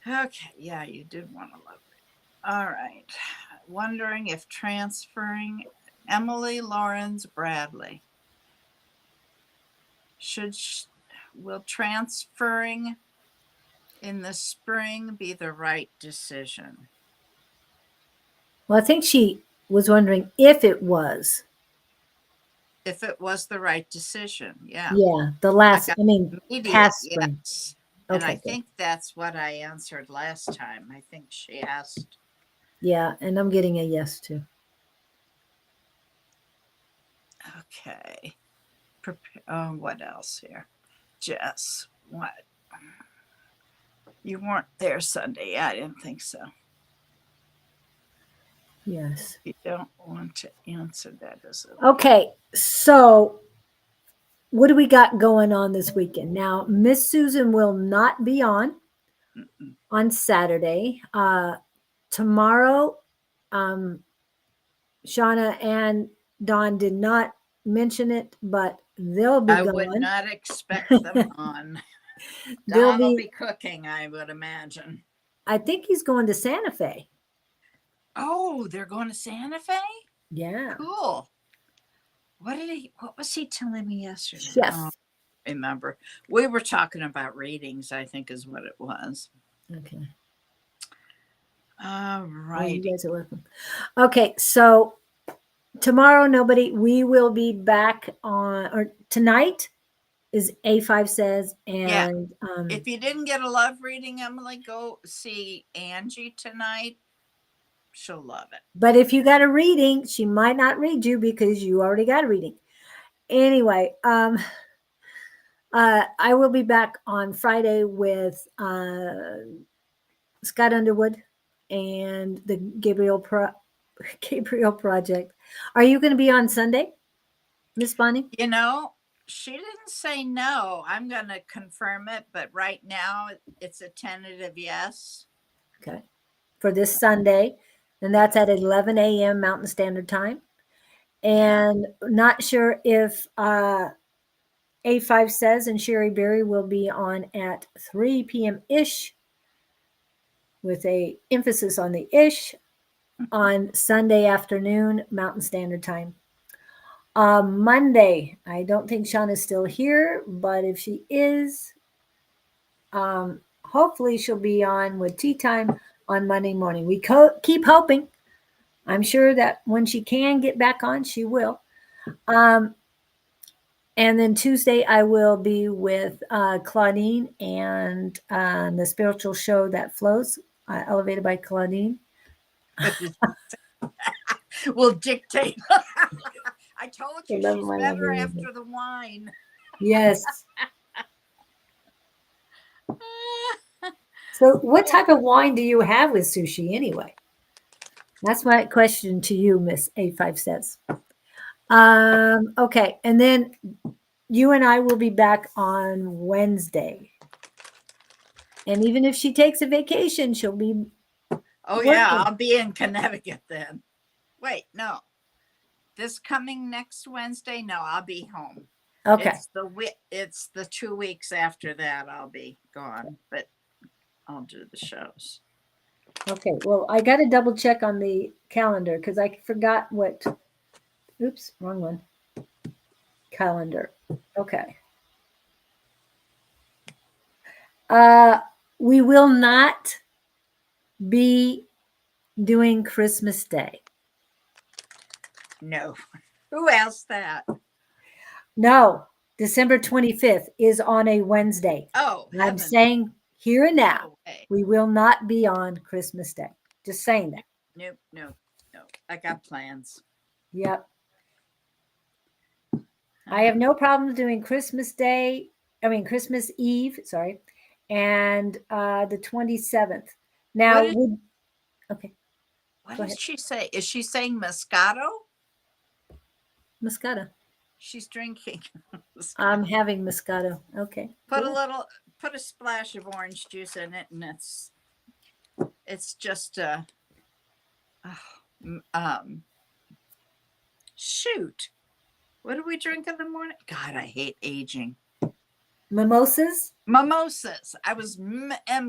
Okay, yeah, you did want a love reading. All right. Wondering if transferring Emily Lawrence Bradley will transferring in the spring be the right decision? Well, I think she was wondering if it was. If it was the right decision, yeah. Yeah. The I last, got I mean, immediate past spring. yes. And I Okay. Good. think that's what I answered last time. I think she asked. Yeah. And I'm getting a yes too. Okay. What else here? Jess, what? You weren't there Sunday. Yeah, I didn't think so. Yes. You don't want to answer that, is it? Okay. So what do we got going on this weekend? Now, Miss Susan will not be on Saturday. Tomorrow, Shauna and Don did not mention it, but they'll be I would gone. not expect them on. They'll Don will be, be cooking, I would imagine. I think he's going to Santa Fe. Oh, they're going to Santa Fe? Yeah. Cool. What was he telling me yesterday? Chef. Oh, remember. We were talking about readings, I think is what it was. Okay. All Oh, right. you guys are welcome. Okay. So tomorrow, nobody, we will be back on, or tonight is A5 says, Yeah. and If you didn't get a love reading, Emily, go see Angie tonight. She'll love it. but if you got a reading, she might not read you because you already got a reading. Anyway, I will be back on Friday with Scott Underwood and the Gabriel Project. Are you going to be on Sunday, Miss Bonnie? You know, she didn't say no. I'm going to confirm it, but right now it's a tentative yes. Okay. For this Sunday, and that's at 11 a.m. Mountain Standard Time. And not sure if A5 says and Sherry Berry will be on at 3 p.m. ish, with a emphasis on the ish, on Sunday afternoon Mountain Standard Time. Monday, I don't think Shauna's still here, but if she is, hopefully she'll be on with Tea Time on Monday morning. We keep hoping. I'm sure that when she can get back on, she will. And then Tuesday, I will be with Claudine and the spiritual show that flows, elevated by Claudine. Will dictate. I told you The love she's of my better life. after the wine. Yes. So, what type of wine do you have with sushi anyway? That's my question to you, Miss A5 says. Okay, and then you and I will be back on Wednesday. And even if she takes a vacation, she'll be Oh, working. yeah, I'll be in Connecticut then. Wait, no. This coming next Wednesday? No, I'll be home. Okay. It's the 2 weeks after that I'll be gone, but I'll do the shows. Okay. Well, I got to double check on the calendar because I forgot what. Oops, wrong one. Calendar. Okay. We will not be doing Christmas Day. No. Who asked that? No, December 25th is on a Wednesday. Oh, I'm heaven. saying here and now, No way. we will not be on Christmas Day. Just saying that. Nope, nope, nope. I got plans. Yep. I have no problems doing Christmas Eve, sorry, and the 27th. Now, What is, okay, what go did ahead. she say? Is she saying Moscato? Moscato. She's drinking. I'm having Moscato. Okay. Put Cool. put a splash of orange juice in it, and it's just shoot. What do we drink in the morning? God, I hate aging. Mimosas. Mimosas. I was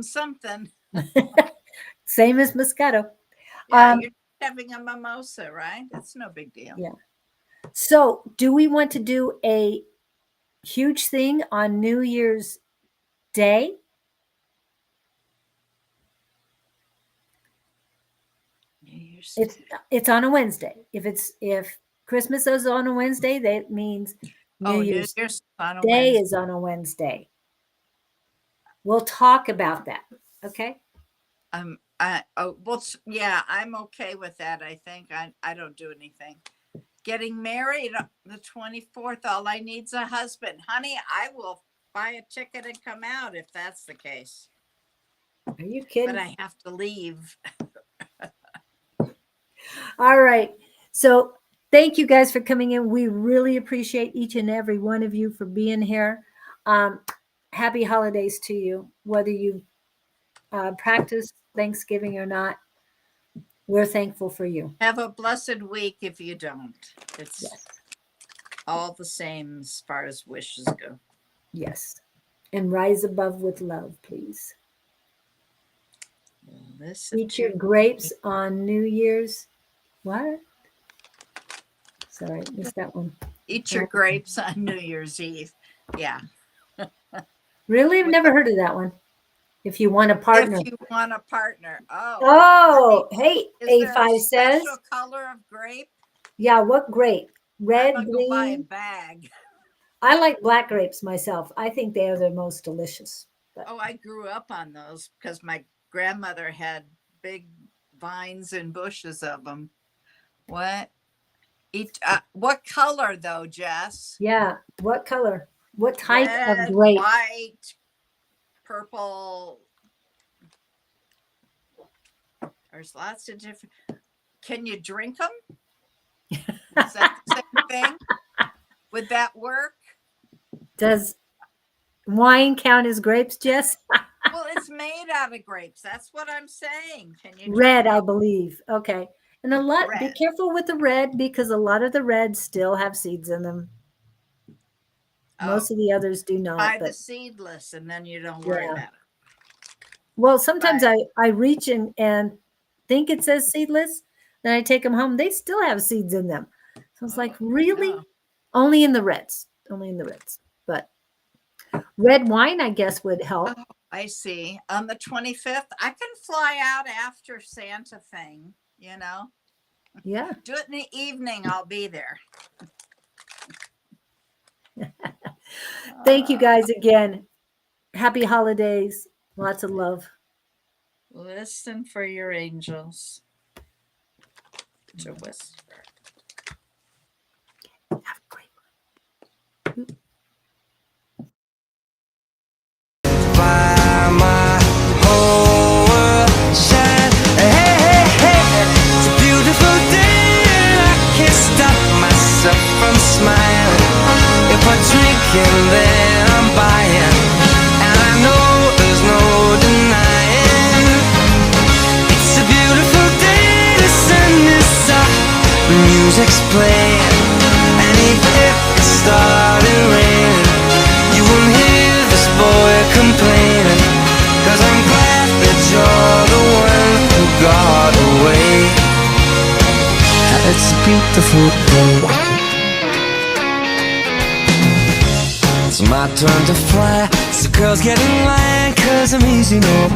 something. Same as Moscato. Yeah, you're having a mimosa, right? That's no big deal. Yeah. So, do we want to do a huge thing on New Year's Day? New Year's It's Day. it's on a Wednesday. If Christmas is on a Wednesday, that means New Oh, New Year's Year's on a Day Wednesday. is on a Wednesday. We'll talk about that. Okay. Yeah, I'm okay with that. I think I don't do anything. Getting married the 24th. All I need's a husband, honey. I will buy a ticket and come out if that's the case. Are you kidding? But I have to leave. All right. So thank you guys for coming in. We really appreciate each and every one of you for being here. Happy holidays to you, whether you practice Thanksgiving or not. We're thankful for you. Have a blessed week if you don't. It's Yes. all the same as far as wishes go. Yes. And rise above with love, please. Listen Eat your grapes on New Year's. What? Sorry, missed that one. Eat your grapes on New Year's Eve. Yeah. Really? I've never heard of that one. If you want a partner. If you want a partner. Oh. Oh, hey, Is there A5 a says. special color of grape? Yeah, what grape? Red, I'm gonna go buy a green. bag. I like black grapes myself. I think they are the most delicious. But Oh, I grew up on those because my grandmother had big vines and bushes of them. What? What color though, Jess? yeah, what color? What type of Red, grape? white, purple. There's lots of different. Can you drink them? Is that the same thing? Would that work? Does wine count as grapes, Jess? Well, it's made out of grapes. That's what I'm saying. Can you Red, drink I them? believe. Okay. And a lot, be Red. careful with the red because a lot of the reds still have seeds in them. Most of the others do not. Buy But the seedless and then you don't worry about it. well, sometimes Right. I reach and think it says seedless. Then I take them home. They still have seeds in them. So it's like, really? No. Only in the reds. Only in the reds. But red wine, I guess, would help. Oh, I see. On the 25th, I can fly out after Santa thing, you know. Yeah. Do it in the evening. I'll be there. Thank you guys again. Happy holidays. Lots of love. Listen for your angels to whisper. Have a great one. My whole world shine. Hey, hey, hey, it's a beautiful day and I can't stop myself from smiling. If I'm drinking, then I'm buying, and I know there's no denying. It's a beautiful day, the sun is up, the music's playing, and even if it started raining, you won't hear this boy complaining, 'cause I'm glad that you're the one who got away. It's a beautiful day. It's my turn to fly, so girls get in line, 'cause I'm easy no